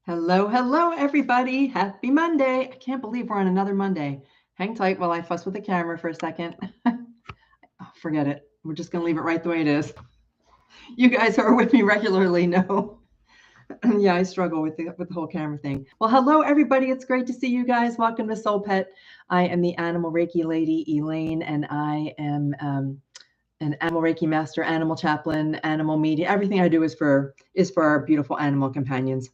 Hello, hello, everybody. Happy Monday. I can't believe we're on another Monday. Hang tight while I fuss with the camera for a second. Forget it. We're just going to leave it right the way it is. You guys who are with me regularly know. Yeah, I struggle with the whole camera thing. Well, hello, everybody. It's great to see you guys. Welcome to SoulPet. I am the Animal Reiki lady, Elaine, and I am an Animal Reiki master, animal chaplain, animal media. Everything I do is for our beautiful animal companions.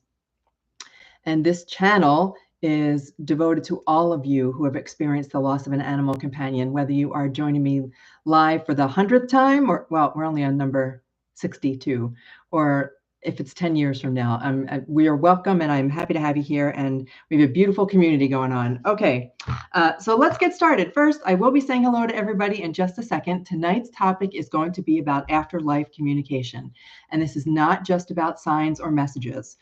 And this channel is devoted to all of you who have experienced the loss of an animal companion, whether you are joining me live for the 100th time, or, well, we're only on number 62, or if it's 10 years from now. We are welcome, and I'm happy to have you here, and we have a beautiful community going on. Okay, so let's get started. First, I will be saying hello to everybody in just a second. Tonight's topic is going to be about afterlife communication, and this is not just about signs or messages.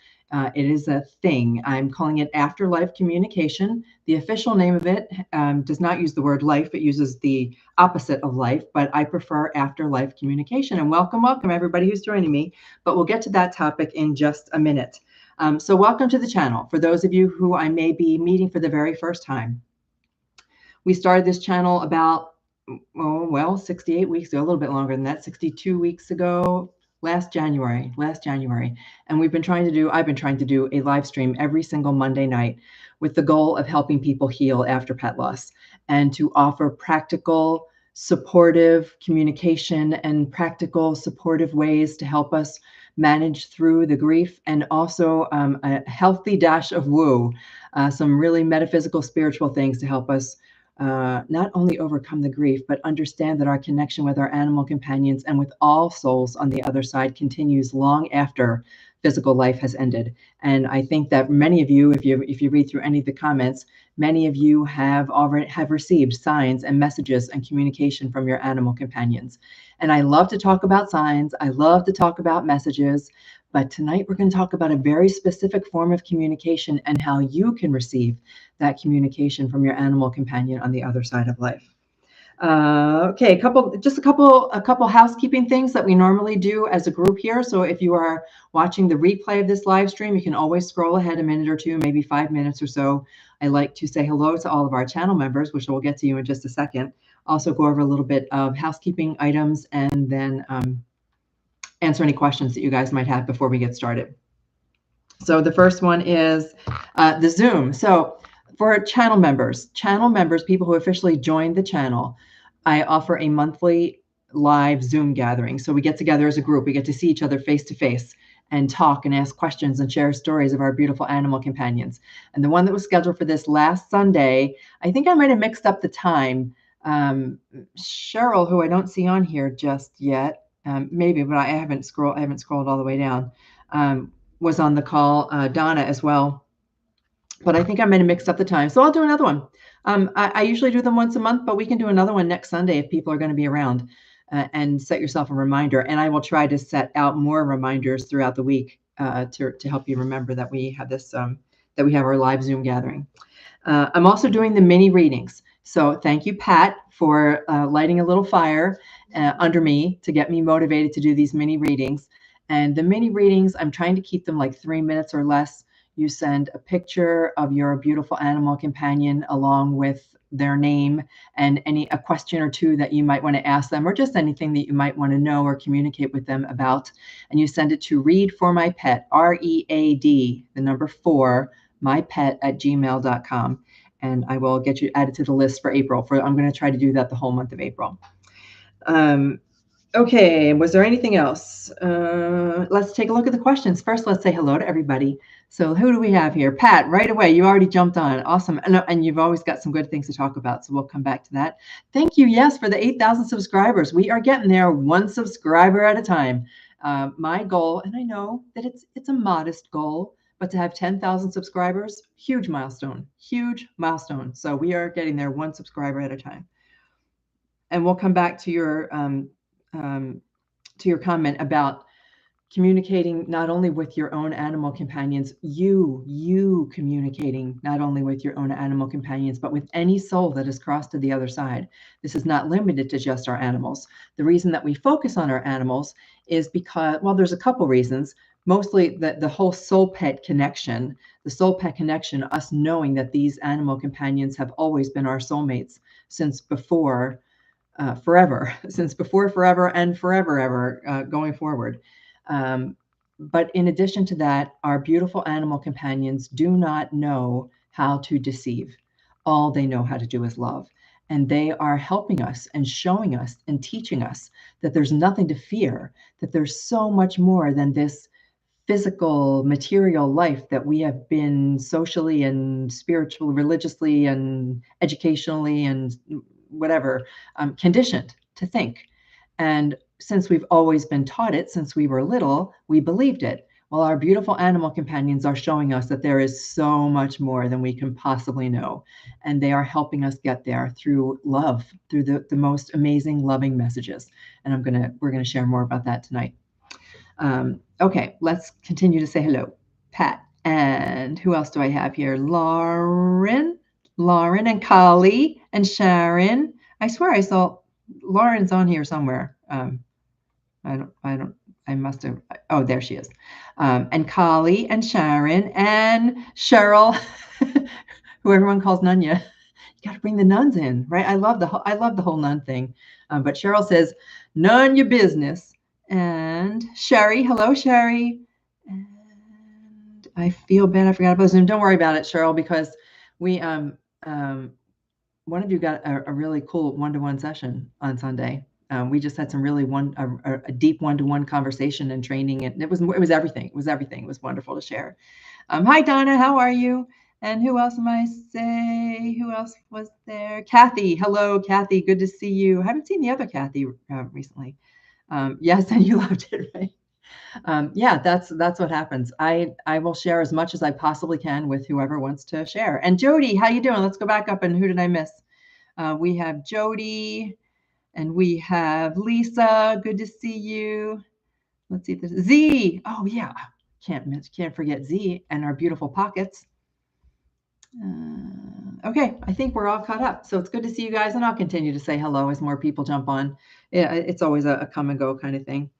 It is a thing. I'm calling it afterlife communication. The official name of it does not use the word life. It uses the opposite of life, but I prefer afterlife communication. And welcome everybody who's joining me. But we'll get to that topic in just a minute. So welcome to the channel. For those of you who I may be meeting for the very first time, we started this channel about, 68 weeks ago, a little bit longer than that, 62 weeks ago. Last January, and I've been trying to do a live stream every single Monday night with the goal of helping people heal after pet loss and to offer practical, supportive communication and practical, supportive ways to help us manage through the grief, and also a healthy dash of woo, some really metaphysical, spiritual things to help us not only overcome the grief, but understand that our connection with our animal companions and with all souls on the other side continues long after physical life has ended. And I think that many of you, if you read through any of the comments, many of you have received signs and messages and communication from your animal companions. And I love to talk about signs. I love to talk about messages. But tonight we're going to talk about a very specific form of communication and how you can receive that communication from your animal companion on the other side of life. Okay, a couple housekeeping things that we normally do as a group here. So if you are watching the replay of this live stream, you can always scroll ahead a minute or two, maybe 5 minutes or so. I like to say hello to all of our channel members, which we'll get to you in just a second. Also go over a little bit of housekeeping items, and then answer any questions that you guys might have before we get started. So the first one is the Zoom. So for channel members, people who officially joined the channel, I offer a monthly live Zoom gathering. So we get together as a group. We get to see each other face to face and talk and ask questions and share stories of our beautiful animal companions. And the one that was scheduled for this last Sunday, I think I might have mixed up the time. Cheryl, who I don't see on here just yet, maybe, but I haven't scrolled all the way down, was on the call, Donna as well. But I think I might have mixed up the time. So I'll do another one. I usually do them once a month, but we can do another one next Sunday if people are going to be around, and set yourself a reminder. And I will try to set out more reminders throughout the week to help you remember that we have this, that we have our live Zoom gathering. I'm also doing the mini readings. So thank you, Pat, for lighting a little fire under me to get me motivated to do these mini readings. And the mini readings, I'm trying to keep them like 3 minutes or less. You send a picture of your beautiful animal companion along with their name and a question or two that you might want to ask them, or just anything that you might want to know or communicate with them about. And you send it to Read for My Pet, READ, the number 4, mypet@gmail.com. And I will get you added to the list for April. I'm going to try to do that the whole month of April. Okay, was there anything else? Let's take a look at the questions. First, let's say hello to everybody. So who do we have here? Pat, right away, you already jumped on. Awesome. And you've always got some good things to talk about, so we'll come back to that. Thank you, yes, for the 8,000 subscribers. We are getting there one subscriber at a time. My goal, and I know that it's a modest goal, but to have 10,000 subscribers, huge milestone, huge milestone. So we are getting there one subscriber at a time. And we'll come back to your comment about communicating not only with your own animal companions, you communicating not only with your own animal companions, but with any soul that has crossed to the other side. This is not limited to just our animals. The reason that we focus on our animals is because, well, there's a couple reasons, mostly the whole SoulPet connection, us knowing that these animal companions have always been our soulmates since before forever, since before forever and forever ever going forward. But in addition to that, our beautiful animal companions do not know how to deceive. All they know how to do is love. And they are helping us and showing us and teaching us that there's nothing to fear, that there's so much more than this physical, material life that we have been socially and spiritually, religiously and educationally and whatever conditioned to think. And since we've always been taught it since we were little, we believed it. Well, our beautiful animal companions are showing us that there is so much more than we can possibly know. And they are helping us get there through love, through the most amazing, loving messages. And we're gonna share more about that tonight. Okay, let's continue to say hello. Pat, and who else do I have here? Lauren and Kali and Sharon. I swear I saw Lauren's on here somewhere. I must have, oh, there she is. And Kali and Sharon and Cheryl, who everyone calls Nunya. You got to bring the nuns in, right? I love the whole nun thing. But Cheryl says, none your business. And Sherry, hello, Sherry. And I feel bad I forgot about Zoom. Don't worry about it, Cheryl, because we one of you got a really cool one-to-one session on Sunday. We just had some really a deep one-to-one conversation and training, and it was everything. It was everything. It was wonderful to share. Hi, Donna. How are you? And who else am I say? Who else was there? Kathy. Hello, Kathy. Good to see you. I haven't seen the other Kathy recently. Yes, and you loved it, right? Yeah, that's what happens. I will share as much as I possibly can with whoever wants to share. And Jody, how you doing? Let's go back up. And who did I miss? We have Jody, and we have Lisa. Good to see you. Let's see if there's Z. Oh yeah, can't forget Z and our beautiful pockets. Okay, I think we're all caught up. So it's good to see you guys, and I'll continue to say hello as more people jump on. Yeah, it's always a come and go kind of thing.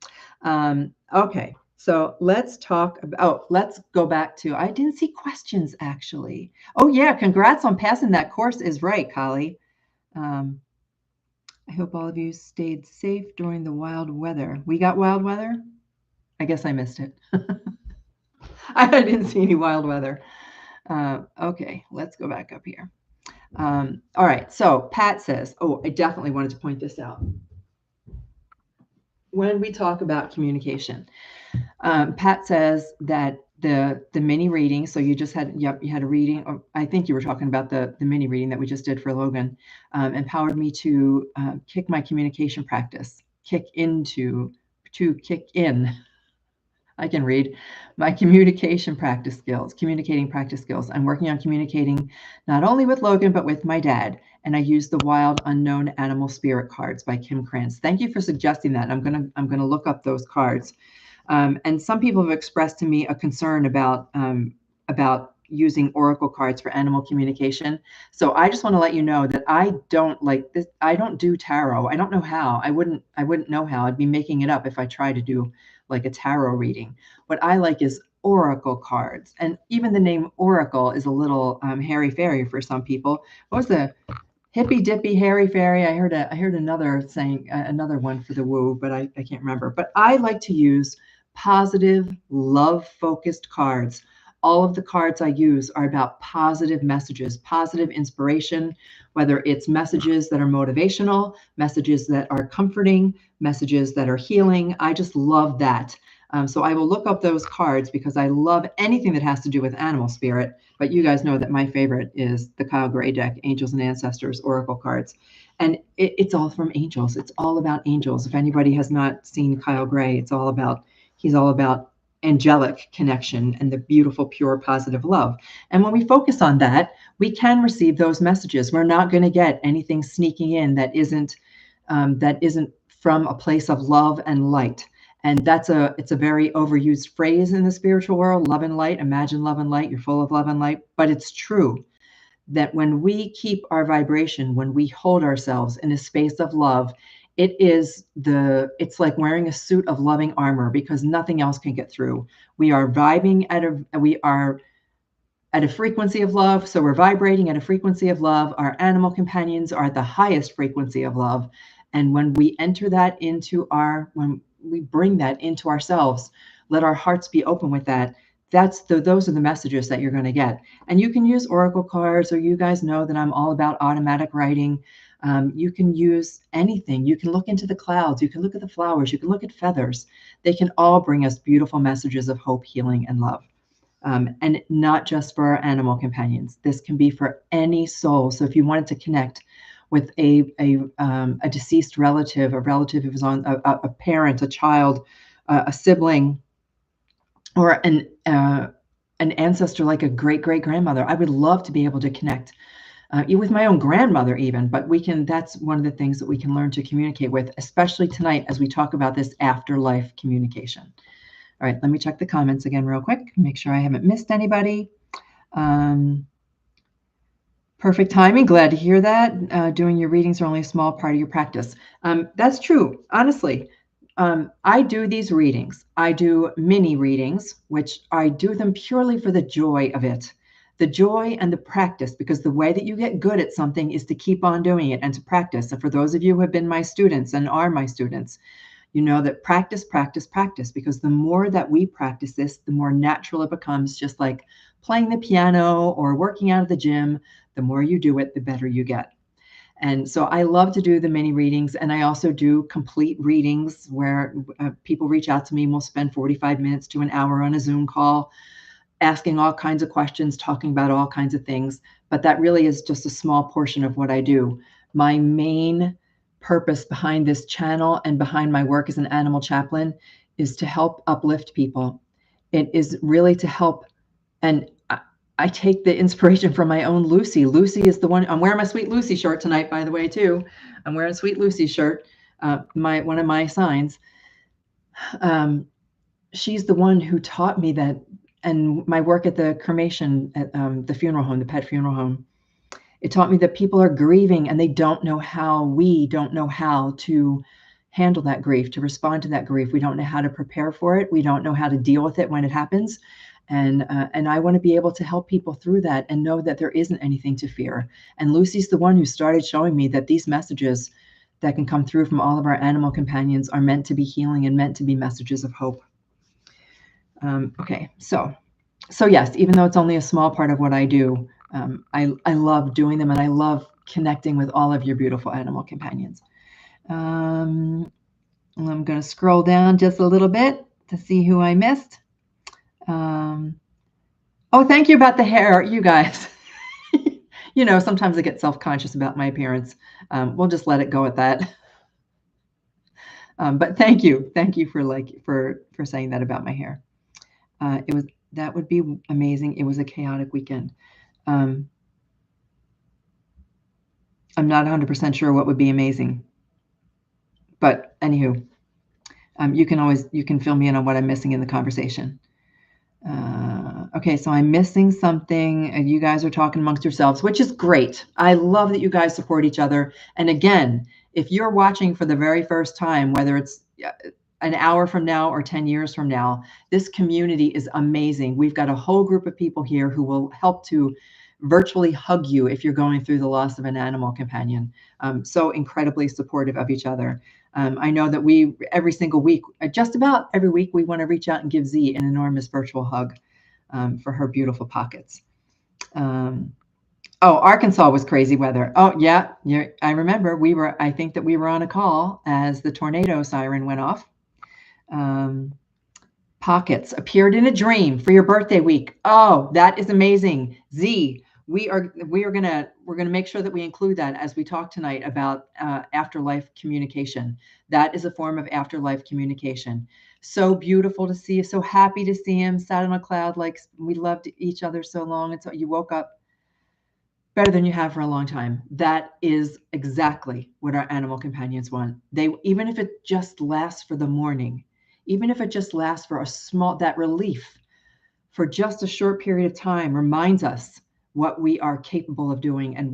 Okay, so let's talk about, let's go back to, I didn't see questions actually. Oh yeah, congrats on passing that course is right, Kali. I hope all of you stayed safe during the wild weather. We got wild weather? I guess I missed it. I didn't see any wild weather. Okay, let's go back up here. All right, so Pat says, oh, I definitely wanted to point this out. When we talk about communication, Pat says that the mini reading, so you just had, you had a reading, or I think you were talking about the mini reading that we just did for Logan, empowered me to kick my communication practice, kick in. I can read my communicating practice skills. I'm working on communicating not only with Logan, but with my dad. And I use the Wild Unknown Animal Spirit cards by Kim Krantz. Thank you for suggesting that. I'm gonna look up those cards. And some people have expressed to me a concern about using oracle cards for animal communication. So I just want to let you know that I don't like this. I don't do tarot. I don't know how. I wouldn't know how. I'd be making it up if I tried to do like a tarot reading. What I like is oracle cards. And even the name oracle is a little hairy fairy for some people. What was the hippy dippy hairy fairy? I heard another saying, another one for the woo, but I can't remember. But I like to use positive, love-focused cards. All of the cards I use are about positive messages, positive inspiration, whether it's messages that are motivational, messages that are comforting, messages that are healing. I just love that. So I will look up those cards because I love anything that has to do with animal spirit. But you guys know that my favorite is the Kyle Gray deck, Angels and Ancestors Oracle cards. And it's all from angels. It's all about angels. If anybody has not seen Kyle Gray, he's all about angelic connection and the beautiful, pure, positive love. And when we focus on that, we can receive those messages. We're not going to get anything sneaking in that isn't from a place of love and light. And it's a very overused phrase in the spiritual world, love and light. Imagine love and light. You're full of love and light. But it's true that when we keep our vibration, when we hold ourselves in a space of love, It's like wearing a suit of loving armor because nothing else can get through. We are at a frequency of love. So we're vibrating at a frequency of love. Our animal companions are at the highest frequency of love. And when we when we bring that into ourselves, let our hearts be open with that. Those are the messages that you're going to get. And you can use oracle cards, or you guys know that I'm all about automatic writing. You can use anything. You can look into the clouds. You can look at the flowers. You can look at feathers. They can all bring us beautiful messages of hope, healing, and love. And not just for our animal companions. This can be for any soul. So if you wanted to connect with a deceased relative, a relative who was on a parent, a child, a sibling, or an ancestor like a great-great-grandmother, I would love to be able to connect with my own grandmother even, but that's one of the things that we can learn to communicate with, especially tonight as we talk about this afterlife communication. All right, let me check the comments again real quick, make sure I haven't missed anybody. Perfect timing, glad to hear that. Doing your readings are only a small part of your practice. That's true, honestly. I do these readings. I do mini readings, which I do them purely for the joy of it. The joy and the practice, because the way that you get good at something is to keep on doing it and to practice. And for those of you who have been my students and are my students, you know that practice, practice, practice, because the more that we practice this, the more natural it becomes, just like playing the piano or working out at the gym. The more you do it, the better you get. And so I love to do the mini readings, and I also do complete readings where people reach out to me and we'll spend 45 minutes to an hour on a Zoom call, asking all kinds of questions, talking about all kinds of things. But that really is just a small portion of what I do. My main purpose behind this channel and behind my work as an animal chaplain is to help uplift people. It is really to help. And I take the inspiration from my own Lucy. Lucy is the one. I'm wearing my Sweet Lucy shirt tonight, by the way, too. I'm wearing a Sweet Lucy shirt, one of my signs. She's the one who taught me that, and my work at the cremation, at the funeral home, the pet funeral home, it taught me that people are grieving and they don't know how. We don't know how to handle that grief, to respond to that grief. We don't know how to prepare for it. We don't know how to deal with it when it happens. And I want to be able to help people through that and know that there isn't anything to fear. And Lucy's the one who started showing me that these messages that can come through from all of our animal companions are meant to be healing and meant to be messages of hope. Okay, so yes, even though it's only a small part of what I do, I love doing them, and I love connecting with all of your beautiful animal companions. I'm going to scroll down just a little bit to see who I missed. Oh, thank you about the hair, you guys. You know, sometimes I get self-conscious about my appearance. We'll just let it go at that. But thank you for saying that about my hair. That would be amazing. It was a chaotic weekend. I'm not 100% sure what would be amazing, but anywho, you can fill me in on what I'm missing in the conversation. Okay, so I'm missing something, and you guys are talking amongst yourselves, which is great. I love that you guys support each other. And again, if you're watching for the very first time, whether it's an hour from now or 10 years from now, this community is amazing. We've got a whole group of people here who will help to virtually hug you if you're going through the loss of an animal companion. So incredibly supportive of each other. I know that every single week, just about every week, we want to reach out and give Z an enormous virtual hug for her beautiful pockets. Oh, Arkansas was crazy weather. Oh, yeah, I remember I think that we were on a call as the tornado siren went off. Pockets appeared in a dream for your birthday week. Oh, that is amazing. Z, we're gonna make sure that we include that as we talk tonight about afterlife communication. That is a form of afterlife communication. So beautiful to see you. So happy to see him. Sat on a cloud like we loved each other so long, and so you woke up better than you have for a long time. That is exactly what our animal companions want. Even if it just lasts for the morning, even if it just lasts for that relief for just a short period of time, reminds us what we are capable of doing and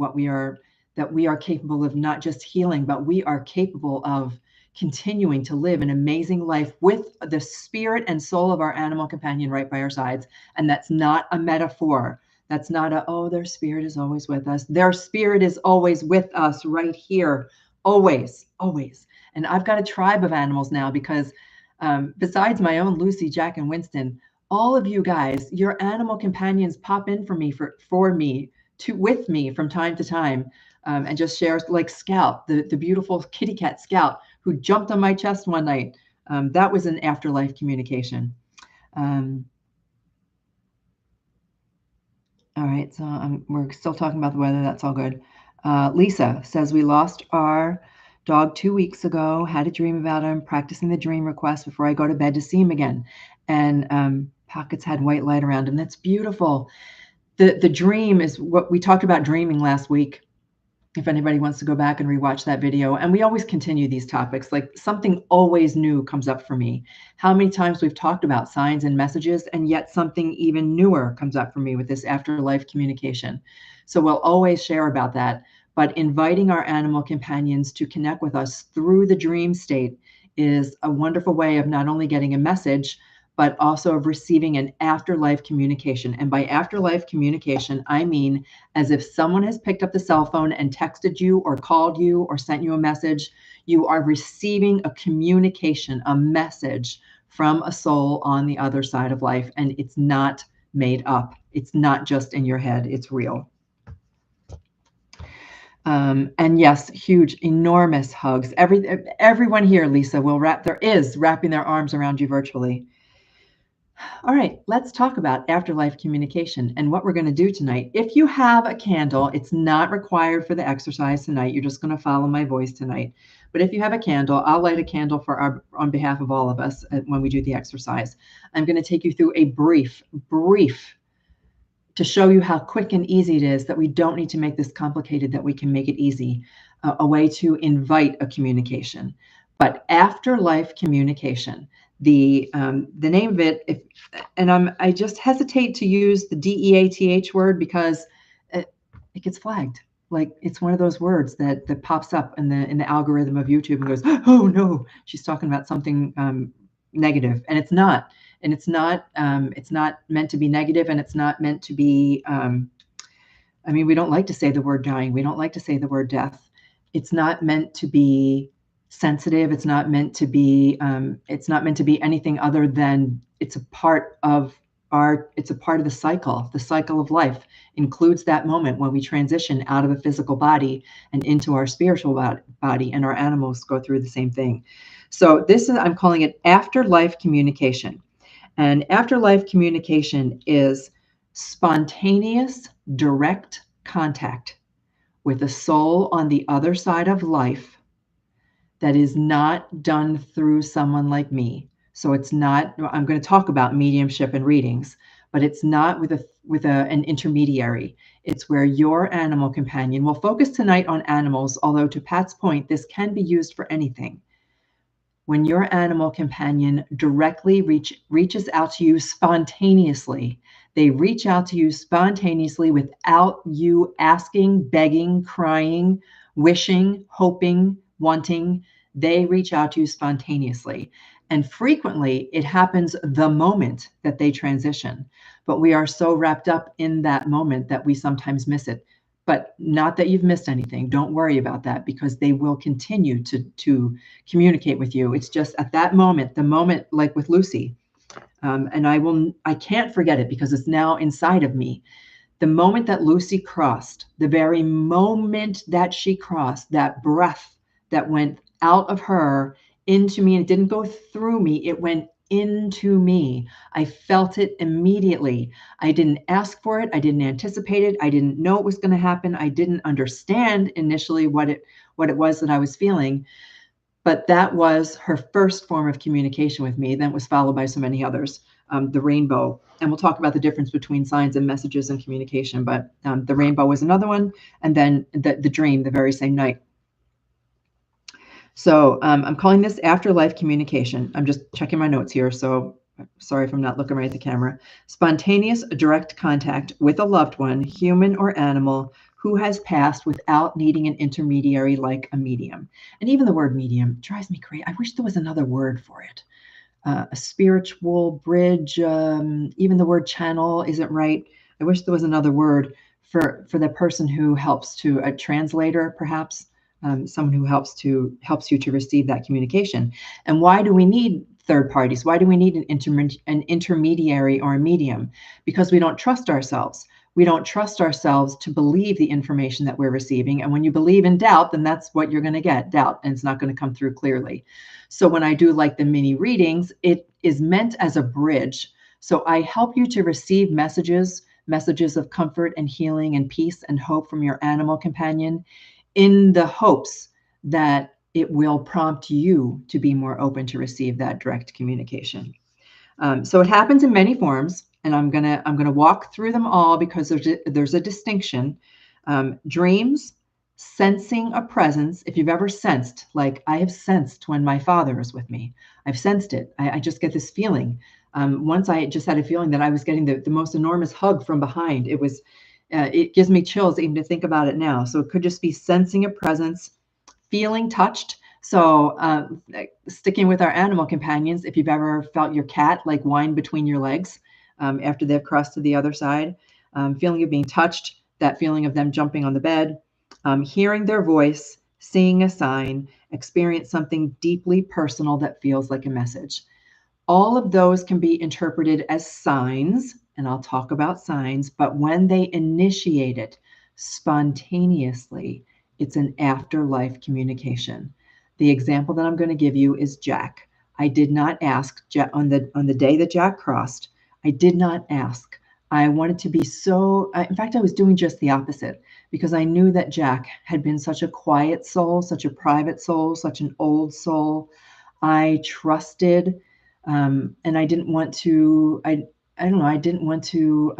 that we are capable of not just healing, but we are capable of continuing to live an amazing life with the spirit and soul of our animal companion right by our sides. And that's not a metaphor. That's not a, oh, their spirit is always with us. Their spirit is always with us right here. Always, always. And I've got a tribe of animals now because besides my own Lucy, Jack, and Winston, all of you guys, your animal companions pop in with me from time to time, and just share, like Scout, the beautiful kitty cat Scout, who jumped on my chest one night. That was an afterlife communication. All right, so we're still talking about the weather. That's all good. Lisa says, we lost our dog 2 weeks ago, had a dream about him, practicing the dream request before I go to bed to see him again. And pockets had white light around him. That's beautiful. The dream is what we talked about dreaming last week. If anybody wants to go back and rewatch that video. And we always continue these topics, like something always new comes up for me. How many times we've talked about signs and messages, and yet something even newer comes up for me with this afterlife communication. So we'll always share about that. But inviting our animal companions to connect with us through the dream state is a wonderful way of not only getting a message, but also of receiving an afterlife communication. And by afterlife communication, I mean as if someone has picked up the cell phone and texted you or called you or sent you a message. You are receiving a communication, a message from a soul on the other side of life. And it's not made up. It's not just in your head. It's real. And yes, huge, enormous hugs. Everyone here, Lisa, is wrapping their arms around you virtually. All right, let's talk about afterlife communication and what we're going to do tonight. If you have a candle, it's not required for the exercise tonight. You're just going to follow my voice tonight. But if you have a candle, I'll light a candle on behalf of all of us when we do the exercise. I'm going to take you through a brief to show you how quick and easy it is, that we don't need to make this complicated, that we can make it easy, a way to invite a communication. But afterlife communication, the name of it, I just hesitate to use the DEATH word because it gets flagged. Like it's one of those words that pops up in the algorithm of YouTube and goes, oh no, she's talking about something negative, and it's not. And it's not meant to be negative, and it's not meant to be. We don't like to say the word dying. We don't like to say the word death. It's not meant to be sensitive. It's not meant to be. It's not meant to be anything other than it's a part of the cycle. The cycle of life includes that moment when we transition out of a physical body and into our spiritual body, and our animals go through the same thing. So I'm calling it afterlife communication. And afterlife communication is spontaneous, direct contact with a soul on the other side of life that is not done through someone like me. So it's not, I'm going to talk about mediumship and readings, but it's not with an intermediary. It's where your animal companion, will focus tonight on animals, although to Pat's point, this can be used for anything. When your animal companion directly reaches out to you spontaneously, they reach out to you spontaneously without you asking, begging, crying, wishing, hoping, wanting. They reach out to you spontaneously. And frequently it happens the moment that they transition. But we are so wrapped up in that moment that we sometimes miss it. But not that you've missed anything. Don't worry about that, because they will continue to communicate with you. It's just at that moment, the moment, like with Lucy, and I can't forget it because it's now inside of me. The moment that Lucy crossed, the very moment that she crossed, that breath that went out of her into me, and it didn't go through me, it went into me. I felt it immediately. I didn't ask for it. I didn't anticipate it. I didn't know it was going to happen. I didn't understand initially what it was that I was feeling. But that was her first form of communication with me. Then it was followed by so many others. The rainbow. And we'll talk about the difference between signs and messages and communication. But the rainbow was another one. And then the dream the very same night. So I'm calling this afterlife communication. I'm just checking my notes here. So sorry if I'm not looking right at the camera. Spontaneous direct contact with a loved one, human or animal, who has passed without needing an intermediary like a medium. And even the word medium drives me crazy. I wish there was another word for it. A spiritual bridge, even the word channel isn't right. I wish there was another word for the person who helps to, a translator, perhaps, someone who helps you to receive that communication. And why do we need third parties? Why do we need an intermediary or a medium? Because we don't trust ourselves. We don't trust ourselves to believe the information that we're receiving. And when you believe in doubt, then that's what you're going to get, doubt, and it's not going to come through clearly. So when I do like the mini readings, it is meant as a bridge. So I help you to receive messages of comfort and healing and peace and hope from your animal companion, in the hopes that it will prompt you to be more open to receive that direct communication. So it happens in many forms, and I'm gonna walk through them all because there's a distinction. Dreams, sensing a presence. If you've ever sensed, like I have sensed when my father is with me, I've sensed it. I just get this feeling. Once I just had a feeling that I was getting the most enormous hug from behind. It gives me chills even to think about it now. So it could just be sensing a presence, feeling touched. So sticking with our animal companions, if you've ever felt your cat like whine between your legs after they've crossed to the other side, feeling of being touched, that feeling of them jumping on the bed, hearing their voice, seeing a sign, experience something deeply personal that feels like a message. All of those can be interpreted as signs, and I'll talk about signs, but when they initiate it spontaneously, it's an afterlife communication. The example that I'm going to give you is Jack. I did not ask on the day that Jack crossed. I did not ask. I wanted to be in fact, I was doing just the opposite because I knew that Jack had been such a quiet soul, such a private soul, such an old soul. I trusted, and I didn't want to, I don't know, I didn't want to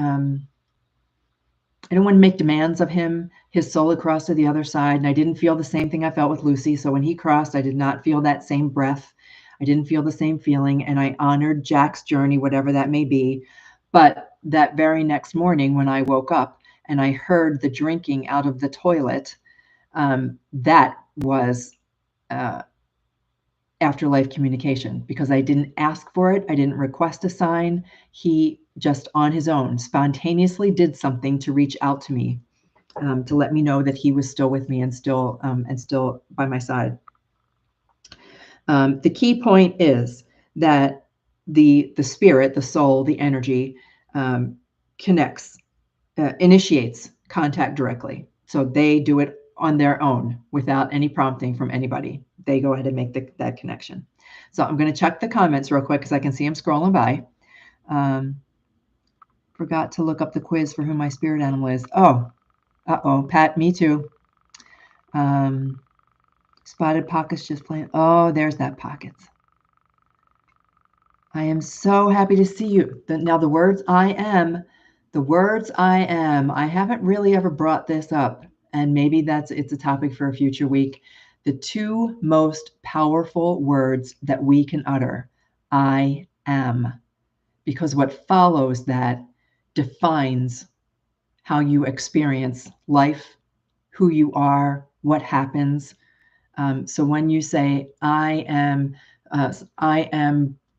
make demands of him. His soul had crossed to the other side, and I didn't feel the same thing I felt with Lucy. So when he crossed, I did not feel that same breath. I didn't feel the same feeling, and I honored Jack's journey, whatever that may be. But that very next morning when I woke up and I heard the drinking out of the toilet, that was afterlife communication because I didn't ask for it. I didn't request a sign. He just on his own spontaneously did something to reach out to me, to let me know that he was still with me and still by my side. The key point is that the spirit, the soul, the energy initiates contact directly. So they do it on their own without any prompting from anybody. They go ahead and make that connection. So I'm going to check the comments real quick because I can see them scrolling by. Forgot to look up the quiz for who my spirit animal is. Oh, Pat, me too. Spotted Pockets just playing. Oh, there's that Pockets. I am so happy to see you. Now the words I am, I haven't really ever brought this up, and maybe it's a topic for a future week. The two most powerful words that we can utter, I am, because what follows that defines how you experience life, who you are, what happens. So when you say, I am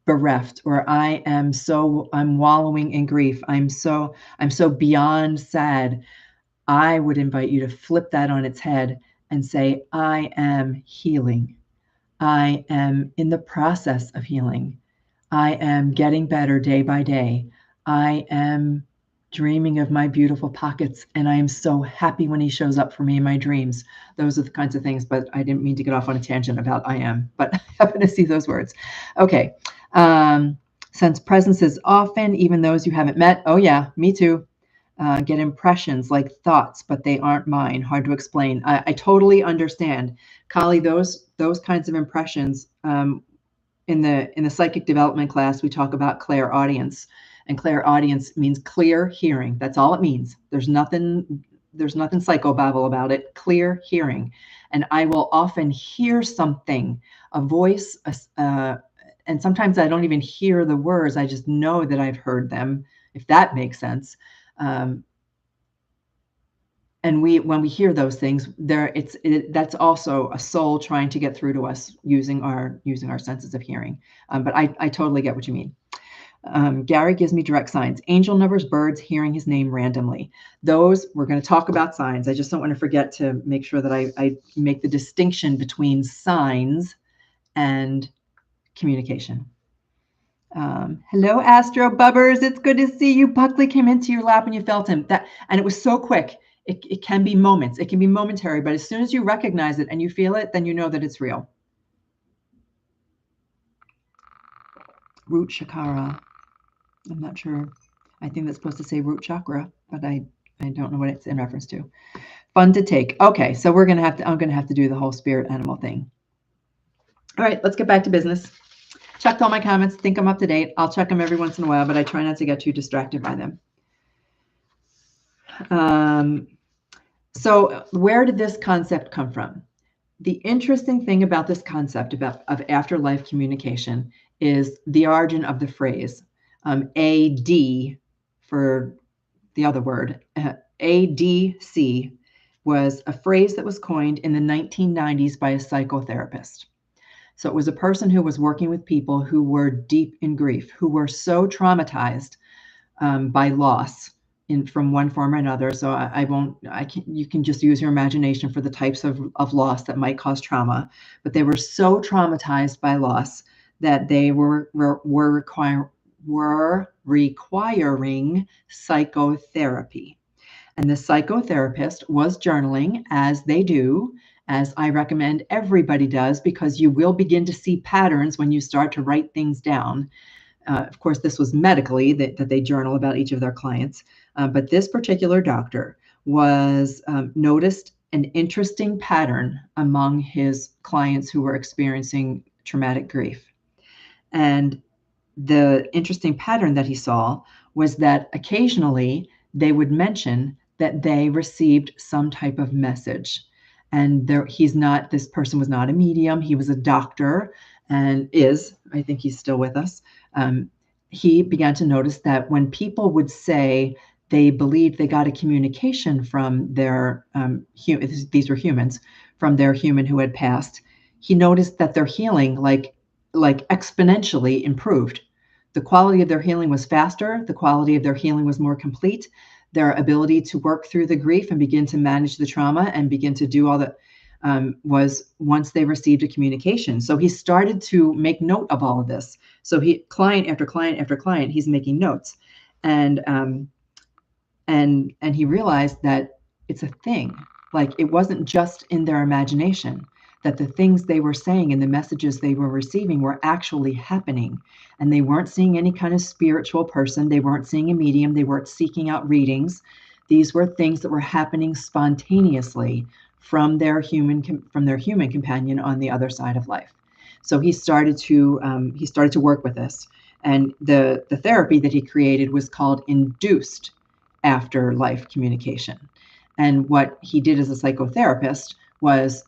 bereft, or I'm wallowing in grief, I'm so beyond sad, I would invite you to flip that on its head and say, I am healing. I am in the process of healing. I am getting better day by day. I am dreaming of my beautiful Pockets, and I am so happy when he shows up for me in my dreams. Those are the kinds of things, but I didn't mean to get off on a tangent about I am, but I happen to see those words. Okay. Sense presences often, even those you haven't met. Oh yeah, me too. Get impressions like thoughts, but they aren't mine. Hard to explain. I totally understand. Kali, those kinds of impressions, in the psychic development class, we talk about clairaudience, and clairaudience means clear hearing. That's all it means. There's nothing psychobabble about it. Clear hearing, and I will often hear something, a voice, and sometimes I don't even hear the words. I just know that I've heard them, if that makes sense. And when we hear those things, that's also a soul trying to get through to us using our senses of hearing. But I totally get what you mean. Gary gives me direct signs: angel numbers, birds, hearing his name randomly. Those, we're going to talk about signs. I just don't want to forget to make sure that I make the distinction between signs and communication. Hello, Astro Bubbers. It's good to see you. Buckley came into your lap and you felt him. And it was so quick. It can be moments. It can be momentary, but as soon as you recognize it and you feel it, then you know that it's real. Root chakra. I'm not sure. I think that's supposed to say root chakra, but I don't know what it's in reference to. Fun to take. Okay, so I'm gonna have to do the whole spirit animal thing. All right, let's get back to business. Checked all my comments, think I'm up to date. I'll check them every once in a while, but I try not to get too distracted by them. So where did this concept come from? The interesting thing about this concept of afterlife communication is the origin of the phrase. AD for the other word, ADC, was a phrase that was coined in the 1990s by a psychotherapist. So it was a person who was working with people who were deep in grief, who were so traumatized by loss from one form or another. So you can just use your imagination for the types of loss that might cause trauma. But they were so traumatized by loss that they were requiring psychotherapy. And the psychotherapist was journaling, as they do, as I recommend everybody does, because you will begin to see patterns when you start to write things down. Of course, this was medically that they journal about each of their clients. But this particular doctor was noticed an interesting pattern among his clients who were experiencing traumatic grief. And the interesting pattern that he saw was that occasionally they would mention that they received some type of message. And this person was not a medium. He was a doctor and I think he's still with us. He began to notice that when people would say they believed they got a communication from their, these were humans, from their human who had passed, he noticed that their healing like exponentially improved. The quality of their healing was faster. The quality of their healing was more complete. Their ability to work through the grief and begin to manage the trauma and begin to do all that was once they received a communication. So he started to make note of all of this. So client after client after client, he's making notes, and he realized that it's a thing. Like, it wasn't just in their imagination, that the things they were saying and the messages they were receiving were actually happening. And they weren't seeing any kind of spiritual person. They weren't seeing a medium. They weren't seeking out readings. These were things that were happening spontaneously from their human companion on the other side of life. So he started to work with this. And the therapy that he created was called induced afterlife communication. And what he did as a psychotherapist was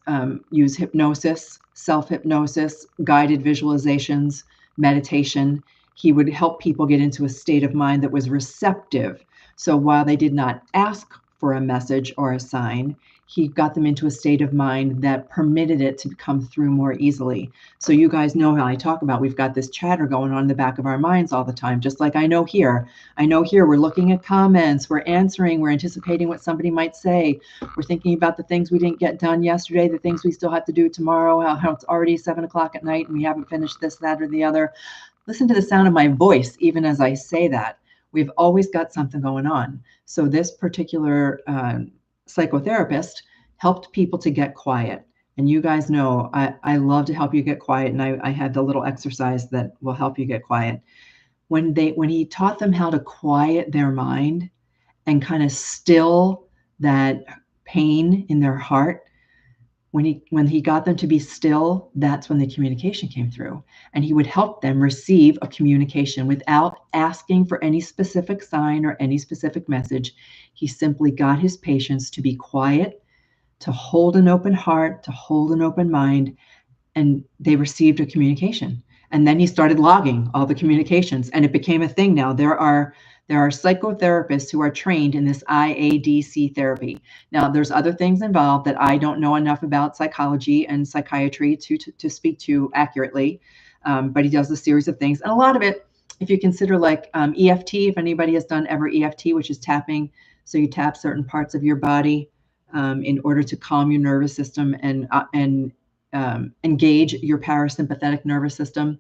use hypnosis, self-hypnosis, guided visualizations, meditation. He would help people get into a state of mind that was receptive. So while they did not ask for a message or a sign, he got them into a state of mind that permitted it to come through more easily. So you guys know how I talk about, we've got this chatter going on in the back of our minds all the time, just like I know here we're looking at comments, we're answering, we're anticipating what somebody might say, we're thinking about the things we didn't get done yesterday, the things we still have to do tomorrow, how it's already 7 o'clock at night and we haven't finished this, that, or the other. Listen to the sound of my voice even as I say that. We've always got something going on. So this particular psychotherapist helped people to get quiet. And you guys know I love to help you get quiet. And I had the little exercise that will help you get quiet. When he taught them how to quiet their mind and kind of still that pain in their heart, when he got them to be still, that's when the communication came through. And he would help them receive a communication without asking for any specific sign or any specific message. He simply got his patients to be quiet, to hold an open heart, to hold an open mind, and they received a communication. And then he started logging all the communications, and it became a thing now. There are psychotherapists who are trained in this IADC therapy. Now, there's other things involved that I don't know enough about psychology and psychiatry to speak to accurately, but he does a series of things. And a lot of it, if you consider like EFT, if anybody has done ever EFT, which is tapping, so you tap certain parts of your body in order to calm your nervous system and engage your parasympathetic nervous system.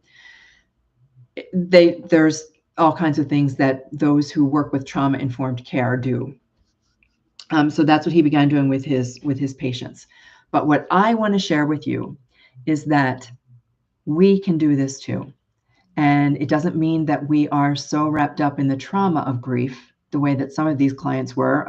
There's all kinds of things that those who work with trauma-informed care do. So that's what he began doing with his patients. But what I want to share with you is that we can do this too. And it doesn't mean that we are so wrapped up in the trauma of grief the way that some of these clients were.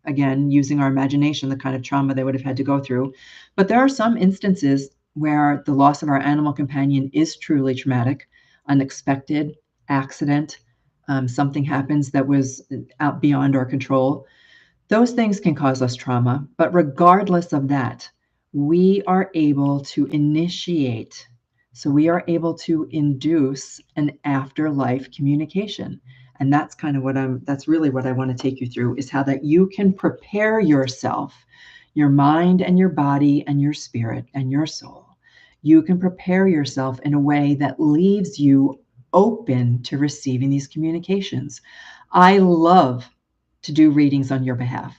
Again, using our imagination, the kind of trauma they would have had to go through. But there are some instances where the loss of our animal companion is truly traumatic, unexpected, accident, something happens that was out beyond our control. Those things can cause us trauma. But regardless of that, we are able to initiate. So we are able to induce an afterlife communication. And that's kind of that's really what I want to take you through, is how that you can prepare yourself, your mind and your body and your spirit and your soul. You can prepare yourself in a way that leaves you open to receiving these communications. I love to do readings on your behalf.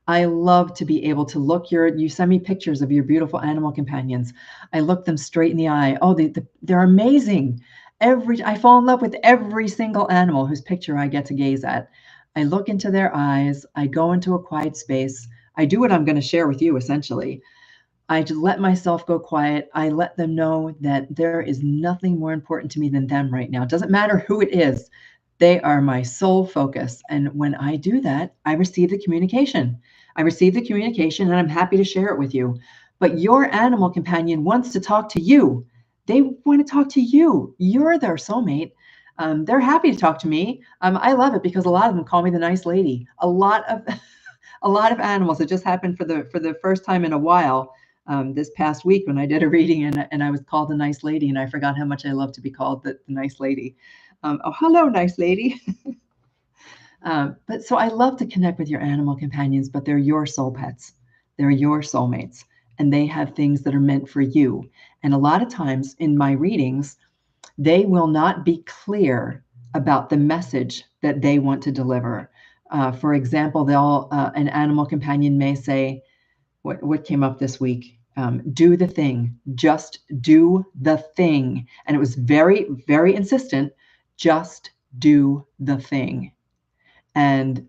I love to be able to look you send me pictures of your beautiful animal companions. I look them straight in the eye. Oh, they're amazing. I fall in love with every single animal whose picture I get to gaze at. I look into their eyes. I go into a quiet space. I do what I'm going to share with you, essentially. I just let myself go quiet. I let them know that there is nothing more important to me than them right now. It doesn't matter who it is. They are my sole focus. And when I do that, I receive the communication. And I'm happy to share it with you. But your animal companion wants to talk to you. They want to talk to you. You're their soulmate. They're happy to talk to me. I love it because a lot of them call me the nice lady. A lot of animals. It just happened for the first time in a while this past week when I did a reading and I was called the nice lady, and I forgot how much I love to be called the nice lady. Oh, hello, nice lady. But so I love to connect with your animal companions, but they're your soul pets. They're your soulmates, and they have things that are meant for you. And a lot of times in my readings, they will not be clear about the message that they want to deliver. For example, an animal companion may say, what came up this week? Do the thing. Just do the thing. And it was very, very insistent. Just do the thing. And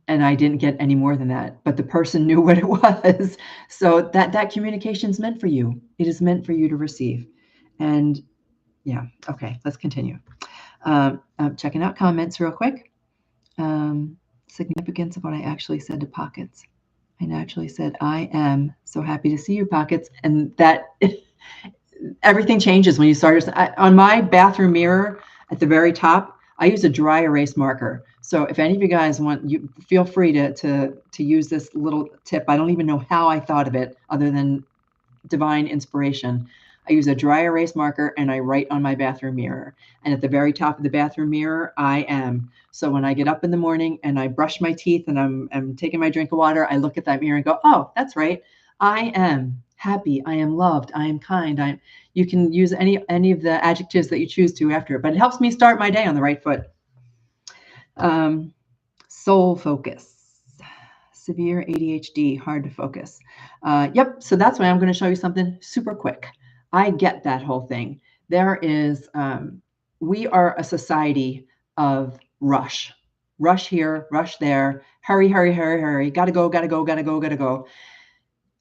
I didn't get any more than that, but the person knew what it was. So that communication is meant for you. It is meant for you to receive. And yeah, okay, let's continue. I'm checking out comments real quick. Significance of what I actually said to Pockets. I naturally said, I am so happy to see you, Pockets. And that everything changes when you start. On my bathroom mirror at the very top, I use a dry erase marker. So if any of you guys want, you feel free to use this little tip. I don't even know how I thought of it other than divine inspiration. I use a dry erase marker and I write on my bathroom mirror. And at the very top of the bathroom mirror, I am. So when I get up in the morning and I brush my teeth and I'm taking my drink of water, I look at that mirror and go, oh, that's right. I am happy. I am loved. I am kind. You can use any of the adjectives that you choose to after it, but it helps me start my day on the right foot. Soul focus. Severe ADHD, hard to focus. Yep. So that's why I'm going to show you something super quick. I get that whole thing. There is, we are a society of rush here, rush there, hurry, hurry, hurry, hurry, gotta go, gotta go, gotta go, gotta go.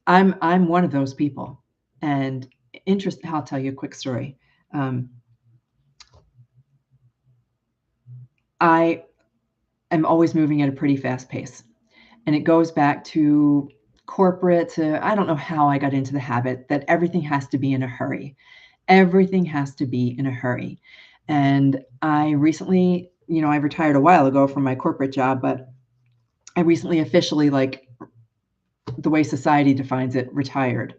I'm one of those people. And I'll tell you a quick story. I am always moving at a pretty fast pace. And it goes back to corporate, I don't know how I got into the habit that everything has to be in a hurry. Everything has to be in a hurry. And I recently, I retired a while ago from my corporate job, but I recently officially, like the way society defines it, retired.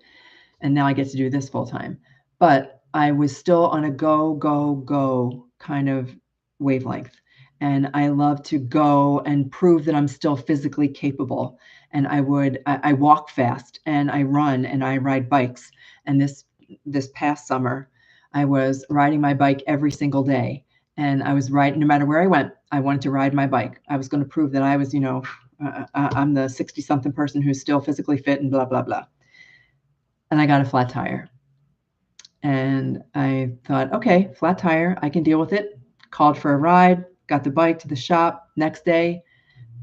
And now I get to do this full time. But I was still on a go, go, go kind of wavelength. And I love to go and prove that I'm still physically capable. And I walk fast and I run and I ride bikes. And this past summer, I was riding my bike every single day. And I was riding, no matter where I went, I wanted to ride my bike. I was going to prove that I was, I'm the 60 something person who's still physically fit and blah, blah, blah. And I got a flat tire. And I thought, okay, flat tire, I can deal with it. Called for a ride, got the bike to the shop. Next day,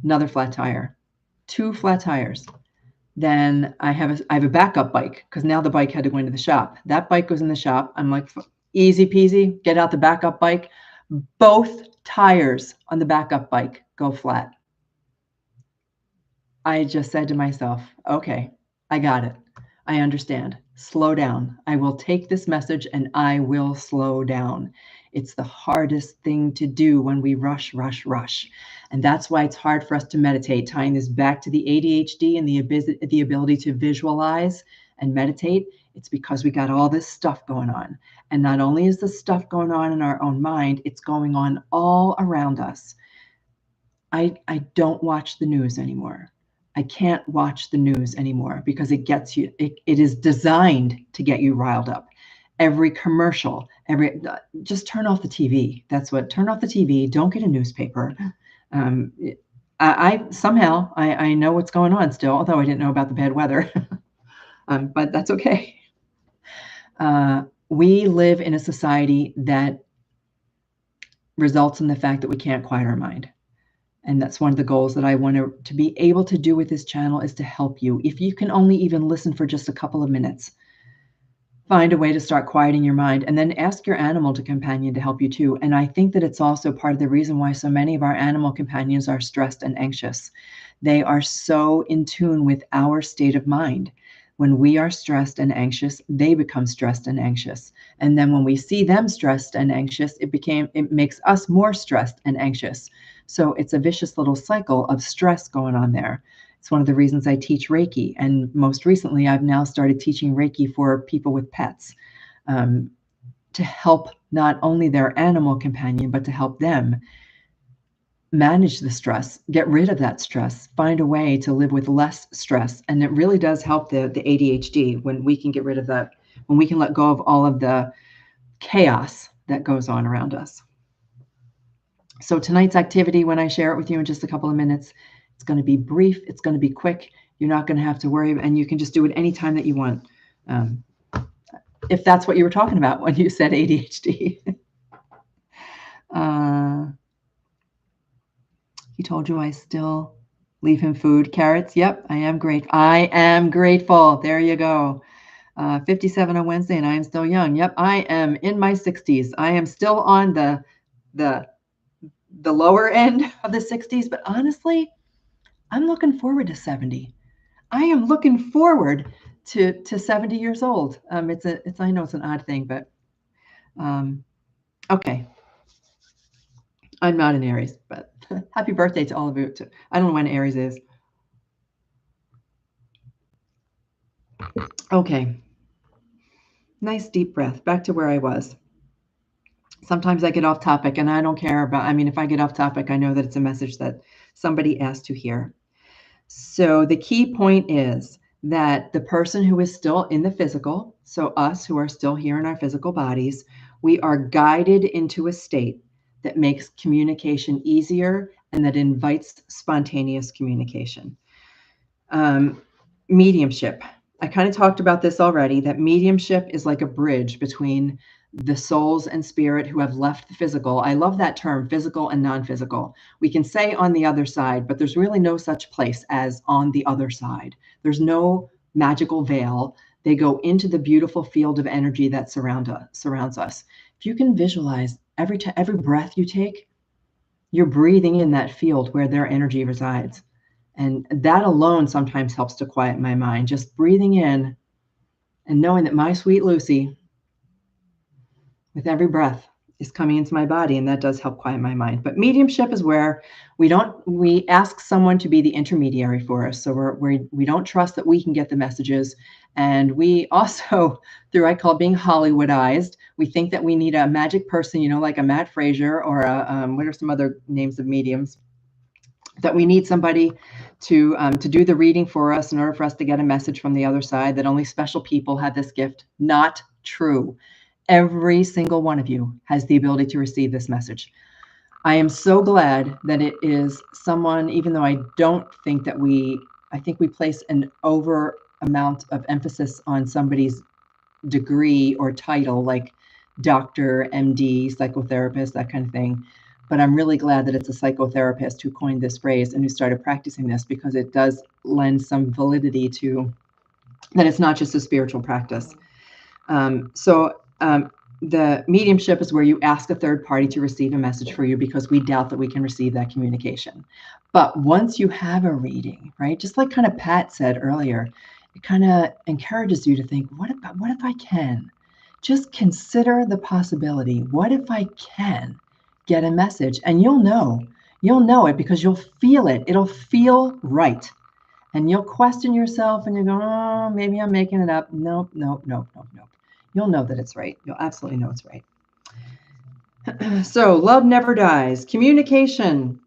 another flat tire, 2 flat tires. Then I have a backup bike because now the bike had to go into the shop. That bike goes in the shop. I'm like, easy peasy, get out the backup bike. Both tires on the backup bike go flat. I just said to myself, okay, I got it. I understand. Slow down. I will take this message and I will slow down. It's the hardest thing to do when we rush, rush, rush. And that's why it's hard for us to meditate, tying this back to the ADHD and the ability to visualize and meditate. It's because we got all this stuff going on. And not only is the stuff going on in our own mind, it's going on all around us. I don't watch the news anymore. I can't watch the news anymore because it gets you, it is designed to get you riled up. Every commercial, just turn off the TV. Turn off the TV. Don't get a newspaper. I somehow know what's going on still, although I didn't know about the bad weather, but that's okay. We live in a society that results in the fact that we can't quiet our mind. And that's one of the goals that I want to be able to do with this channel is to help you. If you can only even listen for just a couple of minutes, find a way to start quieting your mind and then ask your animal companion to help you too. And I think that it's also part of the reason why so many of our animal companions are stressed and anxious. They are so in tune with our state of mind. When we are stressed and anxious, they become stressed and anxious. And then when we see them stressed and anxious, it makes us more stressed and anxious. So it's a vicious little cycle of stress going on there. It's one of the reasons I teach Reiki. And most recently, I've now started teaching Reiki for people with pets to help not only their animal companion, but to help them manage the stress, get rid of that stress, find a way to live with less stress. And it really does help the ADHD when we can get rid of that, when we can let go of all of the chaos that goes on around us. So tonight's activity, when I share it with you in just a couple of minutes, it's going to be brief. It's going to be quick. You're not going to have to worry, and you can just do it anytime that you want. If that's what you were talking about when you said ADHD. He told you I still leave him food. Carrots. Yep, I am grateful. I am grateful. There you go. 57 on Wednesday, and I am still young. Yep, I am in my 60s. I am still on the lower end of the 60s, but honestly, I'm looking forward to 70. I am looking forward to 70 years old. I know it's an odd thing, but okay. I'm not an Aries, but happy birthday to all of you. I don't know when Aries is. Okay. Nice deep breath. Back to where I was. Sometimes I get off topic and I don't care about, if I get off topic, I know that it's a message that somebody asked to hear. So the key point is that the person who is still in the physical, so us who are still here in our physical bodies, we are guided into a state that makes communication easier and that invites spontaneous communication. Mediumship. I kind of talked about this already, that mediumship is like a bridge between the souls and spirit who have left the physical. I love that term, physical and non-physical. We can say on the other side, but there's really no such place as on the other side. There's no magical veil. They go into the beautiful field of energy that surrounds us. If you can visualize every breath you take, you're breathing in that field where their energy resides. And that alone sometimes helps to quiet my mind, just breathing in and knowing that my sweet Lucy, with every breath, is coming into my body, and that does help quiet my mind. But mediumship is where we ask someone to be the intermediary for us. So we don't trust that we can get the messages. And we also, through, I call it being Hollywoodized, we think that we need a magic person, like a Matt Frazier or what are some other names of mediums, that we need somebody to do the reading for us in order for us to get a message from the other side, that only special people have this gift. Not true. Every single one of you has the ability to receive this message. I am so glad that it is someone, even though I don't think that I think we place an over amount of emphasis on somebody's degree or title, like doctor, MD, psychotherapist, that kind of thing. But I'm really glad that it's a psychotherapist who coined this phrase and who started practicing this, because it does lend some validity to that it's not just a spiritual practice. The mediumship is where you ask a third party to receive a message for you, because we doubt that we can receive that communication. But once you have a reading, right, just like kind of Pat said earlier, it kind of encourages you to think, what if I can? Just consider the possibility. What if I can get a message? And you'll know it, because you'll feel it. It'll feel right. And you'll question yourself and you go, oh, maybe I'm making it up. Nope. You'll know that it's right. You'll absolutely know it's right. So love never dies. Communication.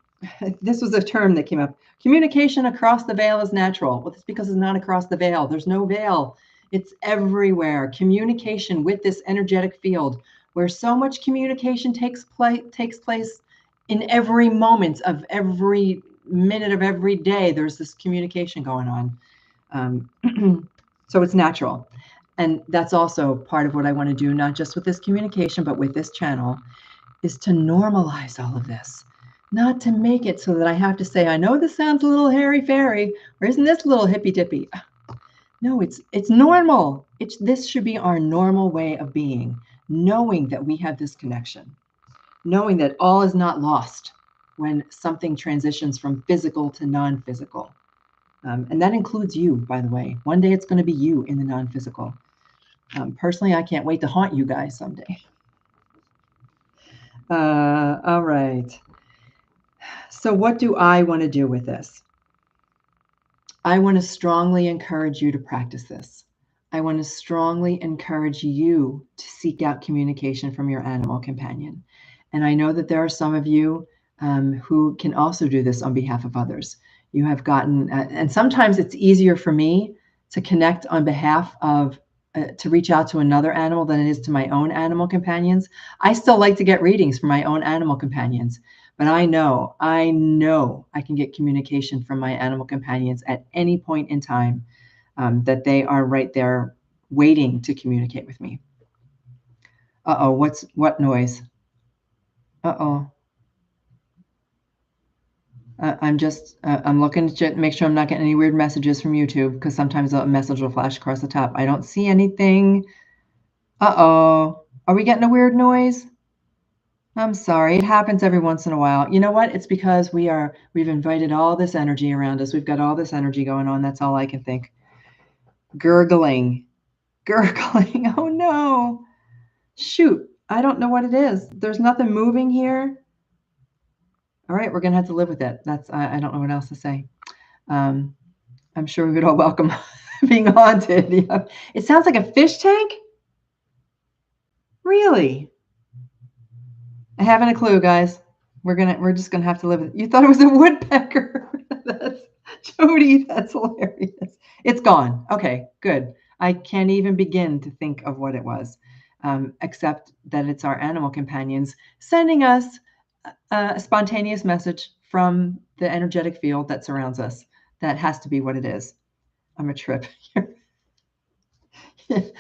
This was a term that came up. Communication across the veil is natural. Well, it's because it's not across the veil. There's no veil. It's everywhere. Communication with this energetic field, where so much communication takes place in every moment of every minute of every day. There's this communication going on. So it's natural. And that's also part of what I want to do, not just with this communication, but with this channel, is to normalize all of this. Not to make it so that I have to say, I know this sounds a little hairy-fairy, or isn't this a little hippy-dippy? No, it's normal. This should be our normal way of being, knowing that we have this connection, knowing that all is not lost when something transitions from physical to non-physical. And that includes you, by the way. One day it's going to be you in the non-physical. Personally, I can't wait to haunt you guys someday. All right. So what do I want to do with this? I want to strongly encourage you to practice this. I want to strongly encourage you to seek out communication from your animal companion. And I know that there are some of you who can also do this on behalf of others. You have gotten, and sometimes it's easier for me to connect on behalf of, to reach out to another animal than it is to my own animal companions. I still like to get readings from my own animal companions, but I know I can get communication from my animal companions at any point in time, that they are right there waiting to communicate with me. Uh-oh, what noise? Uh-oh. I'm looking to make sure I'm not getting any weird messages from YouTube, because sometimes a message will flash across the top. I don't see anything. Uh-oh. Are we getting a weird noise? I'm sorry. It happens every once in a while. You know what? It's because we've invited all this energy around us. We've got all this energy going on. That's all I can think. Gurgling. Oh no. Shoot. I don't know what it is. There's nothing moving here. All right, we're going to have to live with it. I don't know what else to say. I'm sure we would all welcome being haunted. Yeah. It sounds like a fish tank. Really? I haven't a clue, guys. We're just gonna have to live with it. You thought it was a woodpecker. That's Jody, that's hilarious. It's gone. Okay, good. I can't even begin to think of what it was, except that it's our animal companions sending us a spontaneous message from the energetic field that surrounds us. That has to be what it is. I'm a trip. There's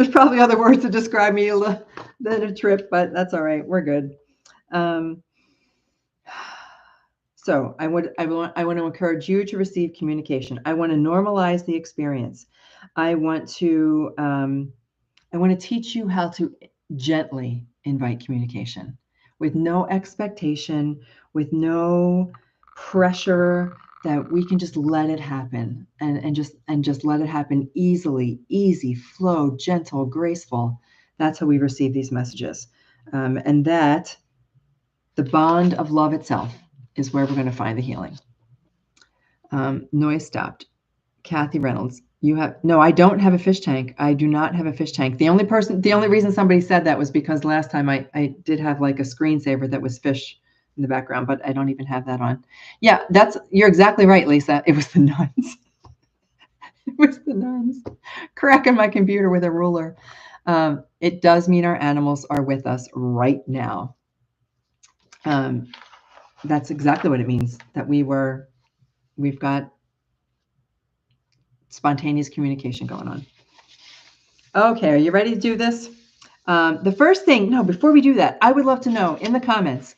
probably other words to describe me than a trip, but that's all right. We're good. So I want to encourage you to receive communication. I want to normalize the experience. I want to teach you how to gently invite communication, with no expectation, with no pressure, that we can just let it happen and just let it happen easily, easy, flow, gentle, graceful, That's how we receive these messages. And that the bond of love itself is where we're going to find the healing. Noise stopped. Kathy Reynolds, you have, no, I don't have a fish tank. I do not have a fish tank. The only reason somebody said that was because last time I did have like a screensaver that was fish in the background, but I don't even have that on. Yeah, you're exactly right, Lisa. It was the nuns. It was the nuns cracking my computer with a ruler. It does mean our animals are with us right now. That's exactly what it means, that we've got spontaneous communication going on. Okay, are you ready to do this? The first thing, no, before we do that, I would love to know in the comments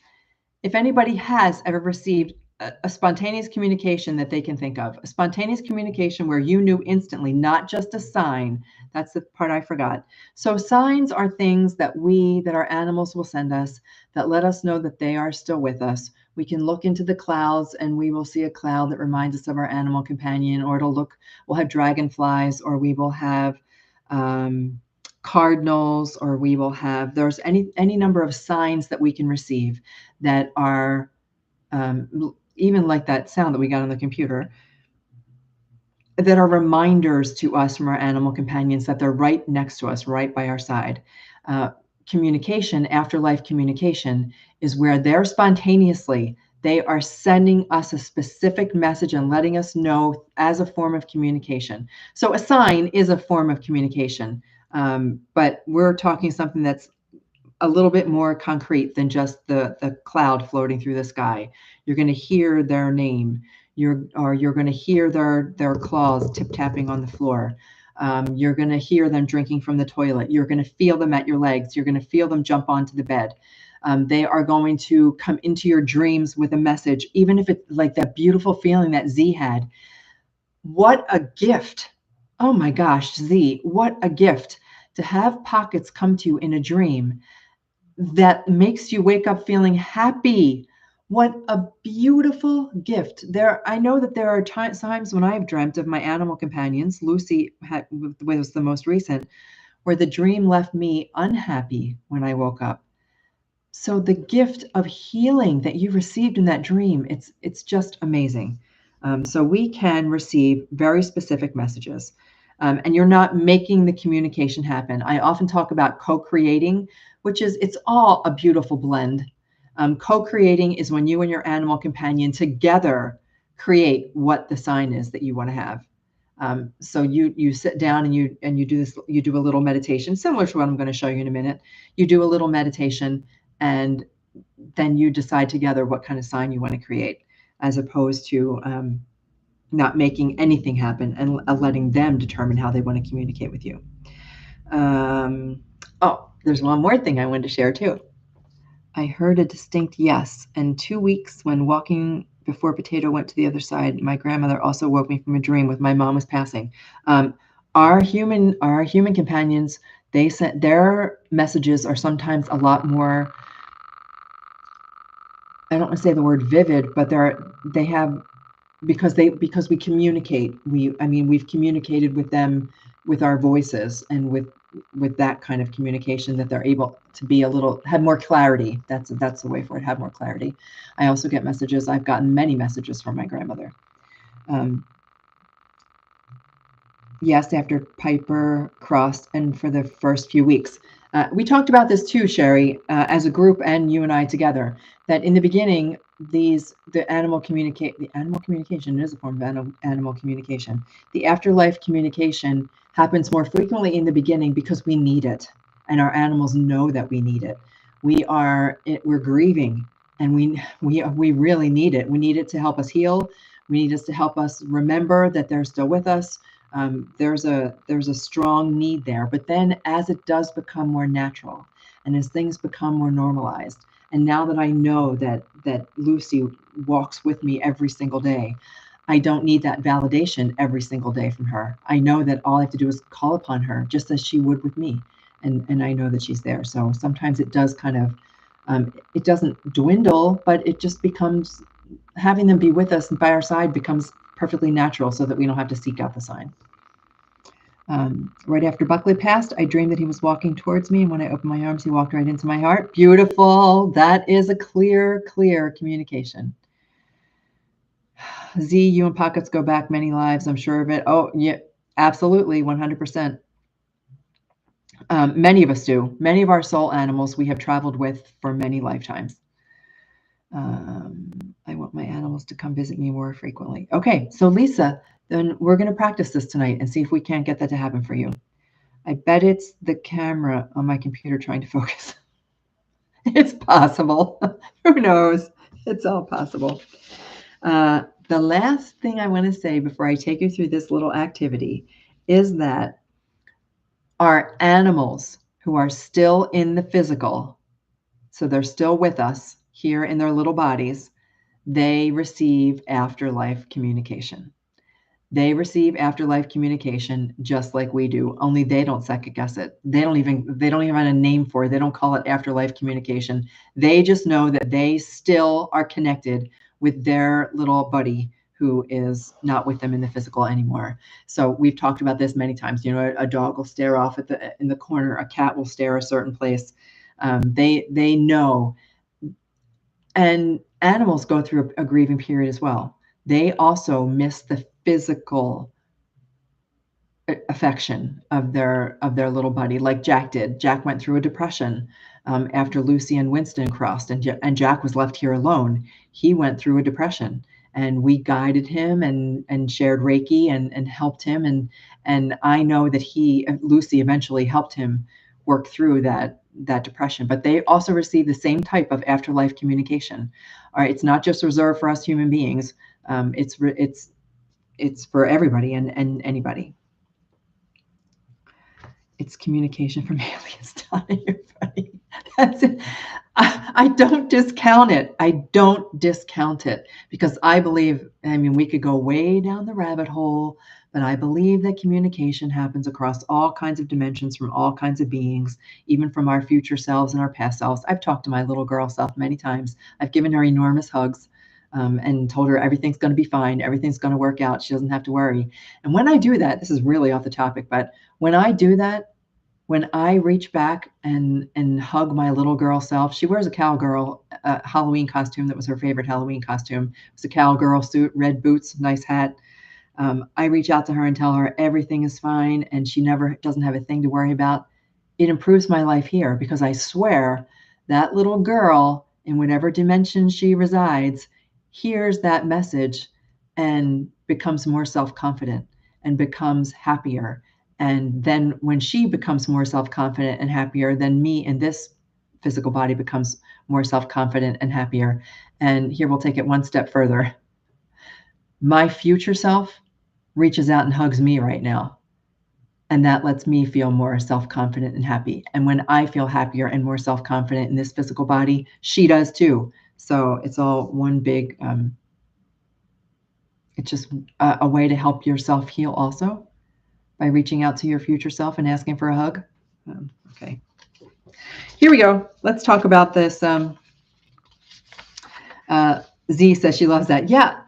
if anybody has ever received a spontaneous communication that they can think of. A spontaneous communication where you knew instantly, not just a sign. That's the part I forgot. So signs are things that our animals will send us that let us know that they are still with us. We can look into the clouds and we will see a cloud that reminds us of our animal companion, or we'll have dragonflies, or we will have cardinals, or we will have, there's any number of signs that we can receive that are even like that sound that we got on the computer, that are reminders to us from our animal companions that they're right next to us, right by our side. Communication, afterlife communication, is where they are sending us a specific message and letting us know as a form of communication. So a sign is a form of communication, but we're talking something that's a little bit more concrete than just the cloud floating through the sky. You're going to hear their name. You're going to hear their claws tip-tapping on the floor. You're going to hear them drinking from the toilet. You're going to feel them at your legs. You're going to feel them jump onto the bed. They are going to come into your dreams with a message, even if it's like that beautiful feeling that Z had. What a gift. Oh my gosh, Z, what a gift to have pockets come to you in a dream that makes you wake up feeling happy. What a beautiful gift. I know that there are times when I've dreamt of my animal companions. Lucy was the most recent, where the dream left me unhappy when I woke up. So the gift of healing that you received in that dream, it's just amazing. So we can receive very specific messages. And you're not making the communication happen. I often talk about co-creating, it's all a beautiful blend. Co-creating is when you and your animal companion together create what the sign is that you want to have. So you sit down and you do this. You do a little meditation, similar to what I'm going to show you in a minute. You do a little meditation, and then you decide together what kind of sign you want to create, as opposed to not making anything happen and letting them determine how they want to communicate with you. Oh, there's one more thing I wanted to share too. I heard a distinct yes. And 2 weeks when walking before Potato went to the other side, my grandmother also woke me from a dream with my mom was passing. Our human companions, they sent their messages are sometimes a lot more, I don't want to say the word vivid, but they have, because we communicate. We've communicated with them with our voices and with that kind of communication, that they're able to be have more clarity. That's the way for it, have more clarity. I also get messages. I've gotten many messages from my grandmother. Yes, after Piper crossed and for the first few weeks. We talked about this too, Sherry, as a group, and you and I together, that in the beginning, the animal communication is a form of animal communication. The afterlife communication happens more frequently in the beginning because we need it, and our animals know that we need it. We're grieving, and we really need it. We need it to help us heal. We need it to help us remember that they're still with us. There's a strong need there. But then as it does become more natural, and as things become more normalized, and now that I know that Lucy walks with me every single day, I don't need that validation every single day from her. I know that all I have to do is call upon her, just as she would with me, and I know that she's there. So sometimes it does kind of, it doesn't dwindle, but it just becomes, having them be with us and by our side becomes perfectly natural, so that we don't have to seek out the sign. Right after Buckley passed, I dreamed that he was walking towards me, and when I opened my arms, he walked right into my heart. Beautiful. That is a clear communication. Z, you and Pockets go back many lives. I'm sure of it. Oh, yeah, absolutely, 100%. Many of us do. Many of our soul animals we have traveled with for many lifetimes. I want my animals to come visit me more frequently. Okay, so Lisa, then we're going to practice this tonight and see if we can't get that to happen for you. I bet it's the camera on my computer trying to focus. It's possible. Who knows? It's all possible. The last thing I want to say before I take you through this little activity is that our animals who are still in the physical, so they're still with us here in their little bodies, they receive afterlife communication. They receive afterlife communication just like we do, only they don't second guess it. They don't even have a name for it. They don't call it afterlife communication. They just know that they still are connected with their little buddy who is not with them in the physical anymore. So we've talked about this many times. You know, a dog will stare off in the corner. A cat will stare a certain place. They know. And animals go through a grieving period as well. They also miss the physical affection of their little buddy, like Jack did. Jack went through a depression after Lucy and Winston crossed, and Jack was left here alone. He went through a depression, and we guided him and shared Reiki and helped him. And I know that Lucy eventually helped him work through that depression. But they also receive the same type of afterlife communication. All right, it's not just reserved for us human beings. It's for everybody and anybody. It's communication from aliens telling you, buddy. That's it. I don't discount it. I don't discount it because I believe, I mean, we could go way down the rabbit hole, but I believe that communication happens across all kinds of dimensions from all kinds of beings, even from our future selves and our past selves. I've talked to my little girl self many times. I've given her enormous hugs and told her everything's going to be fine. Everything's going to work out. She doesn't have to worry. And when I do that, this is really off the topic, but when I do that, when I reach back and hug my little girl self, she wears a cowgirl Halloween costume. That was her favorite Halloween costume. It was a cowgirl suit, red boots, nice hat. I reach out to her and tell her everything is fine and she never doesn't have a thing to worry about. It improves my life here because I swear that little girl in whatever dimension she resides hears that message and becomes more self-confident and becomes happier. And then when she becomes more self-confident and happier, then me in this physical body becomes more self-confident and happier. And here we'll take it one step further. My future self reaches out and hugs me right now. And that lets me feel more self-confident and happy. And when I feel happier and more self-confident in this physical body, she does too. So it's all one big, it's just a way to help yourself heal also by reaching out to your future self and asking for a hug. Okay. Here we go. Let's talk about this. Z says she loves that. Yeah.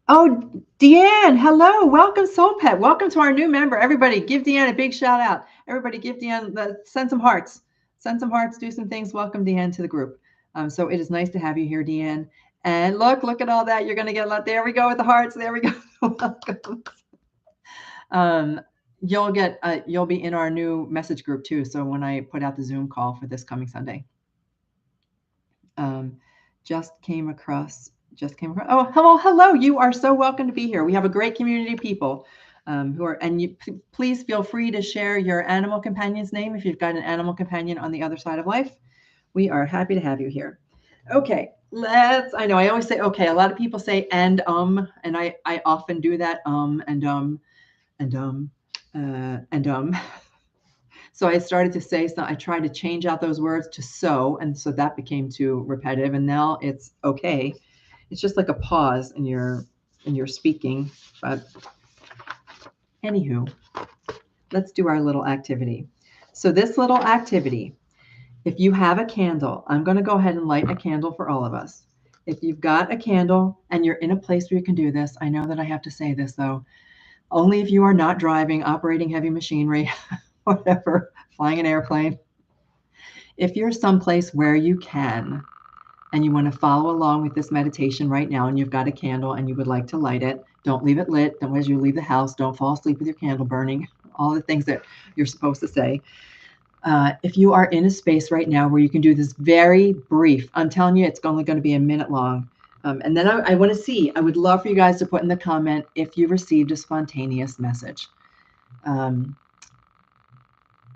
Oh, Deanne, hello. Welcome, SoulPet. Welcome to our new member. Everybody, give Deanne a big shout out. Everybody, give Deanne, send some hearts. Send some hearts, do some things. Welcome, Deanne, to the group. So it is nice to have you here, Deanne. And look at all that. You're going to get a lot. There we go with the hearts. There we go. Welcome. You'll be in our new message group too. So when I put out the Zoom call for this coming Sunday, just came across. Oh, hello. You are so welcome to be here. We have a great community of people please feel free to share your animal companion's name if you've got an animal companion on the other side of life. We are happy to have you here. Okay, I know I always say okay. A lot of people say and I often do that So I started to say, I tried to change out those words to so, and so that became too repetitive. And now it's okay. It's just like a pause in your speaking. But anywho, let's do our little activity. So this little activity, if you have a candle, I'm going to go ahead and light a candle for all of us. If you've got a candle and you're in a place where you can do this, I know that I have to say this though. Only if you are not driving, operating heavy machinery, whatever, flying an airplane. If you're someplace where you can, and you want to follow along with this meditation right now, and you've got a candle and you would like to light it, don't leave it lit. Don't, as you leave the house, don't fall asleep with your candle burning, all the things that you're supposed to say. If you are in a space right now where you can do this very brief, I'm telling you, it's only going to be a minute long. And then I want to see, I would love for you guys to put in the comment if you received a spontaneous message.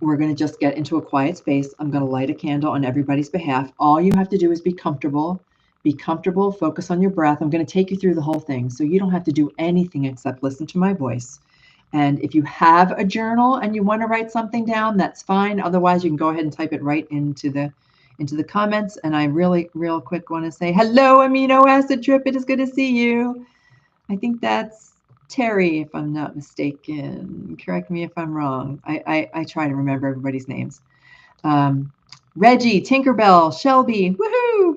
We're going to just get into a quiet space. I'm going to light a candle on everybody's behalf. All you have to do is be comfortable. Be comfortable, focus on your breath. I'm going to take you through the whole thing, so you don't have to do anything except listen to my voice. And if you have a journal and you want to write something down, that's fine. Otherwise, you can go ahead and type it right into the comments. And I really, real quick want to say, hello, Amino Acid Trip. It is good to see you. I think that's Terry, if I'm not mistaken. Correct me if I'm wrong. I try to remember everybody's names. Reggie, Tinkerbell, Shelby, woohoo!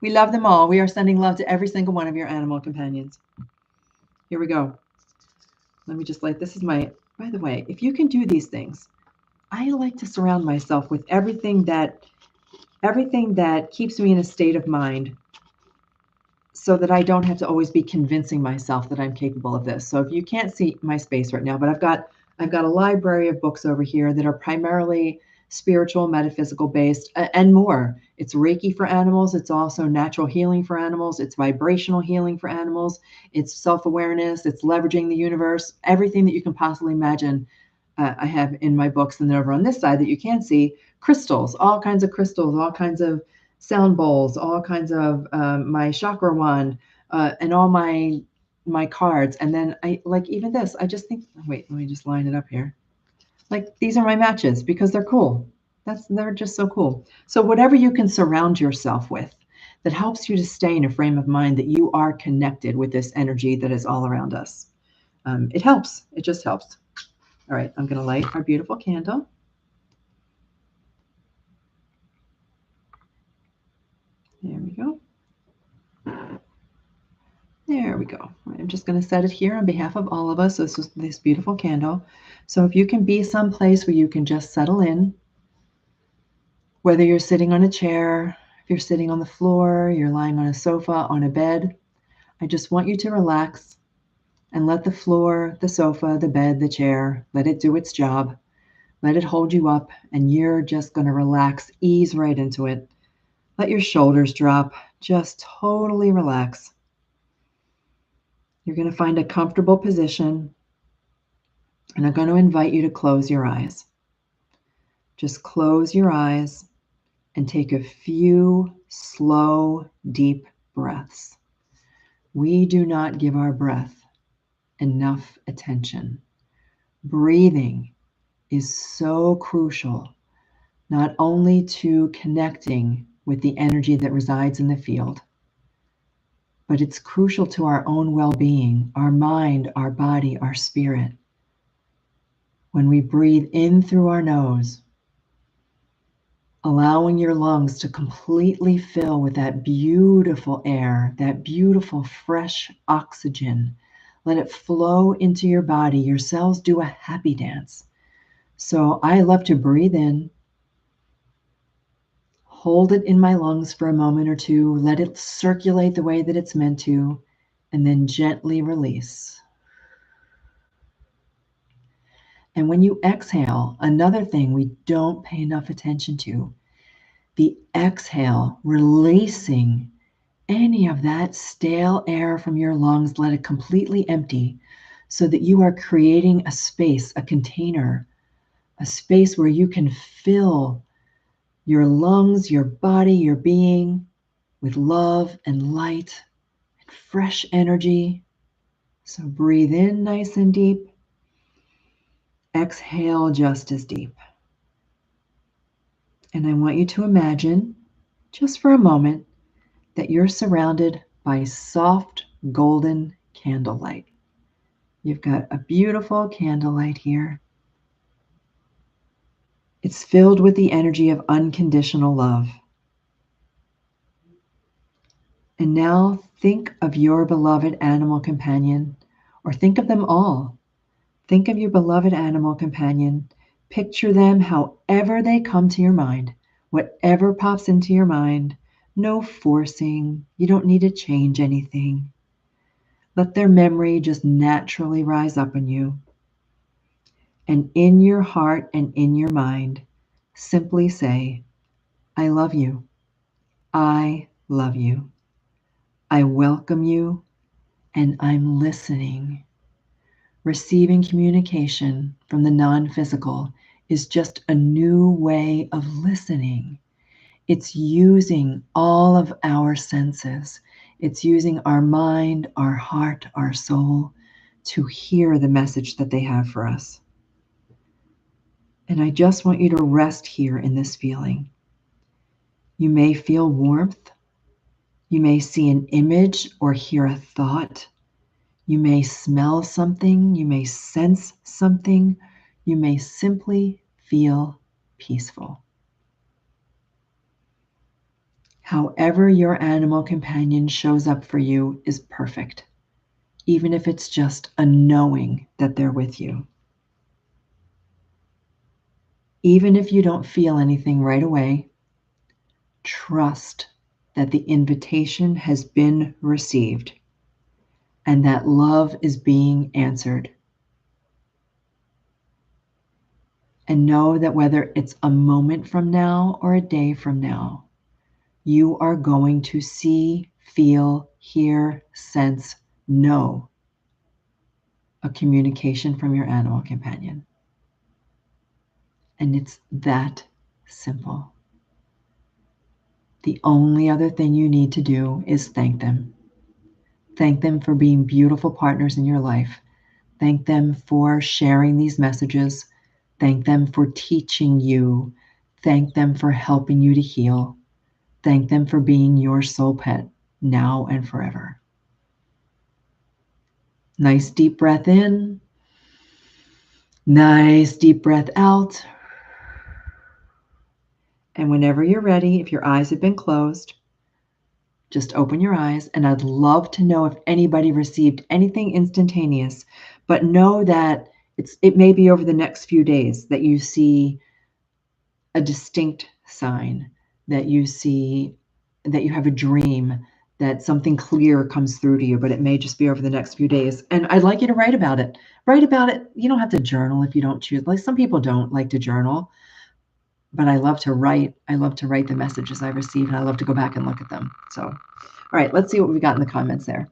We love them all. We are sending love to every single one of your animal companions. Here we go. Let me just light. This is my, by the way, if you can do these things, I like to surround myself with everything that keeps me in a state of mind, so that I don't have to always be convincing myself that I'm capable of this. So if you can't see my space right now, but I've got a library of books over here that are primarily spiritual, metaphysical based, and more. It's Reiki for animals. It's also natural healing for animals. It's vibrational healing for animals. It's self-awareness. It's leveraging the universe. Everything that you can possibly imagine, I have in my books. And then over on this side that you can't see, crystals, all kinds of crystals, all kinds of sound bowls, all kinds of my chakra wand, and all my cards. And then I like even this. I just think, wait, let me just line it up here. Like these are my matches because they're cool. They're just so cool. So whatever you can surround yourself with that helps you to stay in a frame of mind that you are connected with this energy that is all around us. It helps. It just helps. All right, I'm going to light our beautiful candle. There we go. There we go. I'm just going to set it here on behalf of all of us. This is this beautiful candle. So if you can be someplace where you can just settle in, whether you're sitting on a chair, if you're sitting on the floor, you're lying on a sofa, on a bed, I just want you to relax and let the floor, the sofa, the bed, the chair, let it do its job. Let it hold you up, and you're just going to relax, ease right into it. Let your shoulders drop. Just totally relax. You're going to find a comfortable position, and I'm going to invite you to close your eyes. Just close your eyes and take a few slow, deep breaths. We do not give our breath enough attention. Breathing is so crucial, not only to connecting with the energy that resides in the field, but it's crucial to our own well-being, our mind, our body, our spirit. When we breathe in through our nose, allowing your lungs to completely fill with that beautiful air, that beautiful fresh oxygen, let it flow into your body. Your cells do a happy dance. So I love to breathe in, hold it in my lungs for a moment or two, let it circulate the way that it's meant to, and then gently release. And when you exhale, another thing we don't pay enough attention to, the exhale, releasing any of that stale air from your lungs, let it completely empty so that you are creating a space, a container, a space where you can fill your lungs, your body, your being with love and light and fresh energy. So breathe in nice and deep. Exhale just as deep. And I want you to imagine, just for a moment, that you're surrounded by soft golden candlelight. You've got a beautiful candlelight here. It's filled with the energy of unconditional love. And now think of your beloved animal companion or think of them all. Think of your beloved animal companion. Picture them however they come to your mind, whatever pops into your mind. No forcing. You don't need to change anything. Let their memory just naturally rise up in you. And in your heart and in your mind, simply say, I love you. I love you. I welcome you, and I'm listening. Receiving communication from the non-physical is just a new way of listening. It's using all of our senses. It's using our mind, our heart, our soul to hear the message that they have for us. And I just want you to rest here in this feeling. You may feel warmth. You may see an image or hear a thought. You may smell something. You may sense something. You may simply feel peaceful. However your animal companion shows up for you is perfect, even if it's just a knowing that they're with you. Even if you don't feel anything right away, trust that the invitation has been received and that love is being answered. And know that whether it's a moment from now or a day from now, you are going to see, feel, hear, sense, know a communication from your animal companion. And it's that simple. The only other thing you need to do is thank them. Thank them for being beautiful partners in your life. Thank them for sharing these messages. Thank them for teaching you. Thank them for helping you to heal. Thank them for being your soul pet now and forever. Nice deep breath in. Nice deep breath out. And whenever you're ready, if your eyes have been closed, just open your eyes. And I'd love to know if anybody received anything instantaneous, but know that it may be over the next few days that you see a distinct sign, that you see, that you have a dream, that something clear comes through to you, but it may just be over the next few days. And I'd like you to write about it. Write about it. You don't have to journal if you don't choose. Like some people don't like to journal, but I love to write. I love to write the messages I receive, and I love to go back and look at them. So, all right, let's see what we got in the comments there.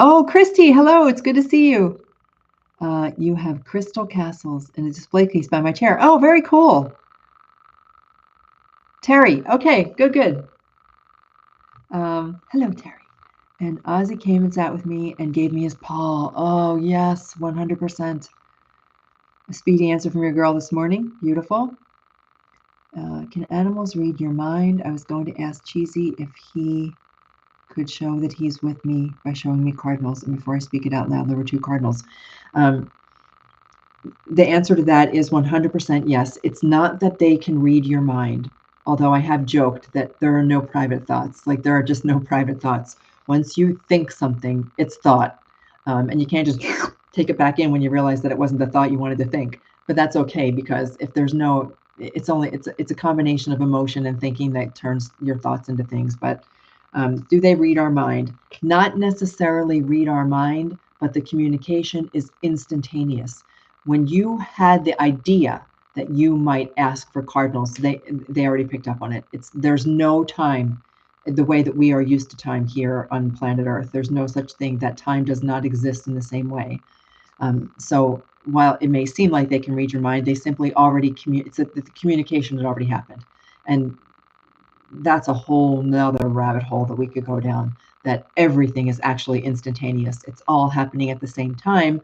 Oh, Christy, hello. It's good to see you. You have crystal castles in a display case by my chair. Oh, very cool. Terry. Okay, good. Hello, Terry. And Ozzy came and sat with me and gave me his paw. Oh, yes, 100%. A speedy answer from your girl this morning. Beautiful. Can animals read your mind? I was going to ask Cheesy if he could show that he's with me by showing me cardinals. And before I speak it out loud, there were 2 cardinals. The answer to that is 100% yes. It's not that they can read your mind, although I have joked that there are no private thoughts. Like there are just no private thoughts. Once you think something, it's thought. And you can't just take it back in when you realize that it wasn't the thought you wanted to think. But that's okay, because if there's no, it's a combination of emotion and thinking that turns your thoughts into things. But do they read our mind? Not necessarily read our mind, but the communication is instantaneous. When you had the idea that you might ask for cardinals, they already picked up on it. There's no time, the way that we are used to time here on planet Earth. There's no such thing. That time does not exist in the same way. So while it may seem like they can read your mind, they simply already the communication had already happened. And that's a whole nother rabbit hole that we could go down, that everything is actually instantaneous. It's all happening at the same time.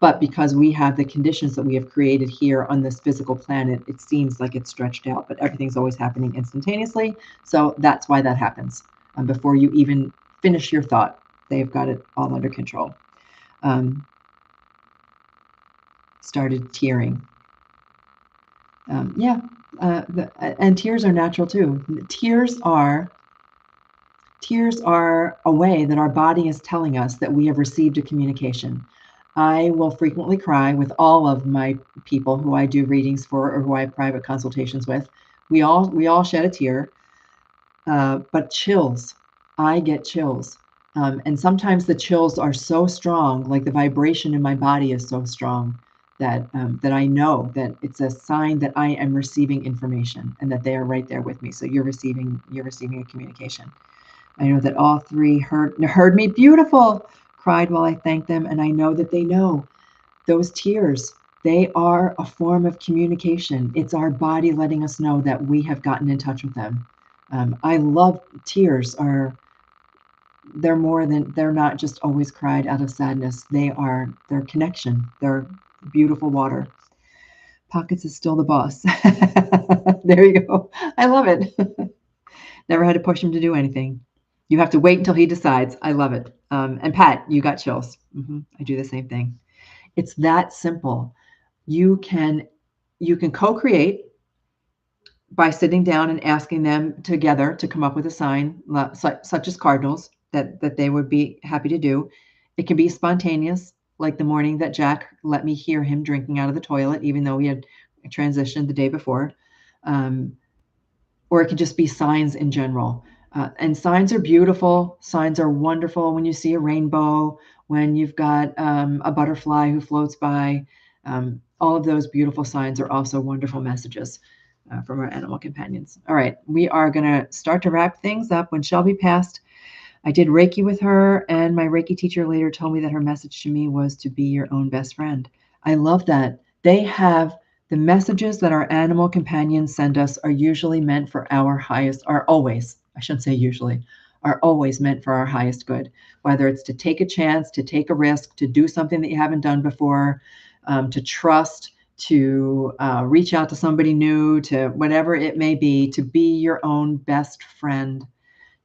But because we have the conditions that we have created here on this physical planet, it seems like it's stretched out, but everything's always happening instantaneously. So that's why that happens. Before you even finish your thought, they've got it all under control. Started tearing. And tears are natural too. Tears are Tears are a way that our body is telling us that we have received a communication. I will frequently cry with all of my people who I do readings for or who I have private consultations with. We all shed a tear, but chills. I get chills. And sometimes the chills are so strong, like the vibration in my body is so strong that I know that it's a sign that I am receiving information and that they are right there with me. So you're receiving a communication. I know that all three heard me. Beautiful. Cried while I thanked them, and I know that they know those tears. They are a form of communication. It's our body letting us know that we have gotten in touch with them. I love tears. They're not just always cried out of sadness. They're connection. They're beautiful water. Pockets is still the boss. There you go. I love it. Never had to push him to do anything. You have to wait until he decides. I love it. And Pat, you got chills. I do the same thing. It's that simple. You can co-create by sitting down and asking them together to come up with a sign, such as cardinals, that they would be happy to do. It can be spontaneous, like the morning that Jack let me hear him drinking out of the toilet, even though he had transitioned the day before. Or it could just be signs in general. And signs are beautiful. Signs are wonderful when you see a rainbow, when you've got a butterfly who floats by. All of those beautiful signs are also wonderful messages from our animal companions. All right, we are going to start to wrap things up. When Shelby passed, I did Reiki with her, and my Reiki teacher later told me that her message to me was to be your own best friend. I love that. They have the messages that our animal companions send us are usually meant for our highest, are always, I shouldn't say usually, are always meant for our highest good, whether it's to take a chance, to take a risk, to do something that you haven't done before, to trust, to reach out to somebody new, to whatever it may be, to be your own best friend,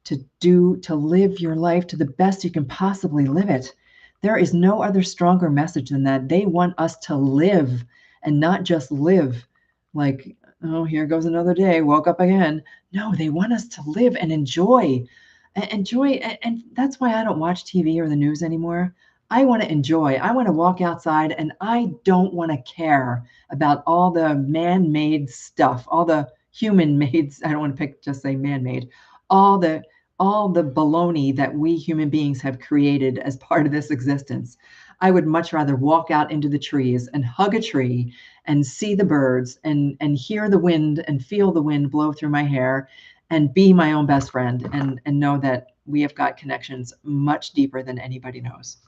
to live your life to the best you can possibly live it. There is no other stronger message than that. They want us to live and not just live like, oh, here goes another day, woke up again. No, they want us to live and enjoy. And that's why I don't watch TV or the news anymore. I want to enjoy. I want to walk outside, and I don't want to care about all the man-made stuff, all the human-made. I don't want to just say man-made. All the baloney that we human beings have created as part of this existence. I would much rather walk out into the trees and hug a tree and see the birds and hear the wind and feel the wind blow through my hair and be my own best friend and know that we have got connections much deeper than anybody knows.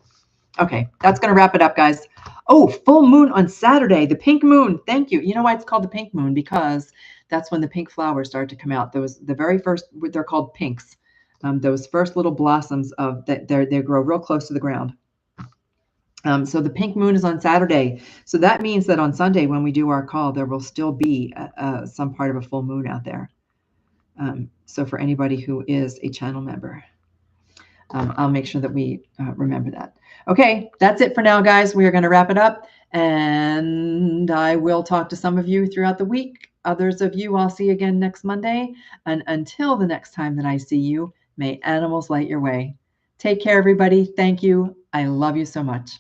Okay, that's going to wrap it up, guys. Oh, full moon on Saturday, the pink moon. Thank you. You know why it's called the pink moon? Because that's when the pink flowers start to come out. The very first, they're called pinks. Those first little blossoms of that, they grow real close to the ground. So the pink moon is on Saturday. So that means that on Sunday, when we do our call, there will still be some part of a full moon out there. So for anybody who is a channel member, I'll make sure that we remember that. Okay, that's it for now, guys. We are going to wrap it up, and I will talk to some of you throughout the week. Others of you I'll see again next Monday. And until the next time that I see you, may animals light your way. Take care, everybody. Thank you. I love you so much.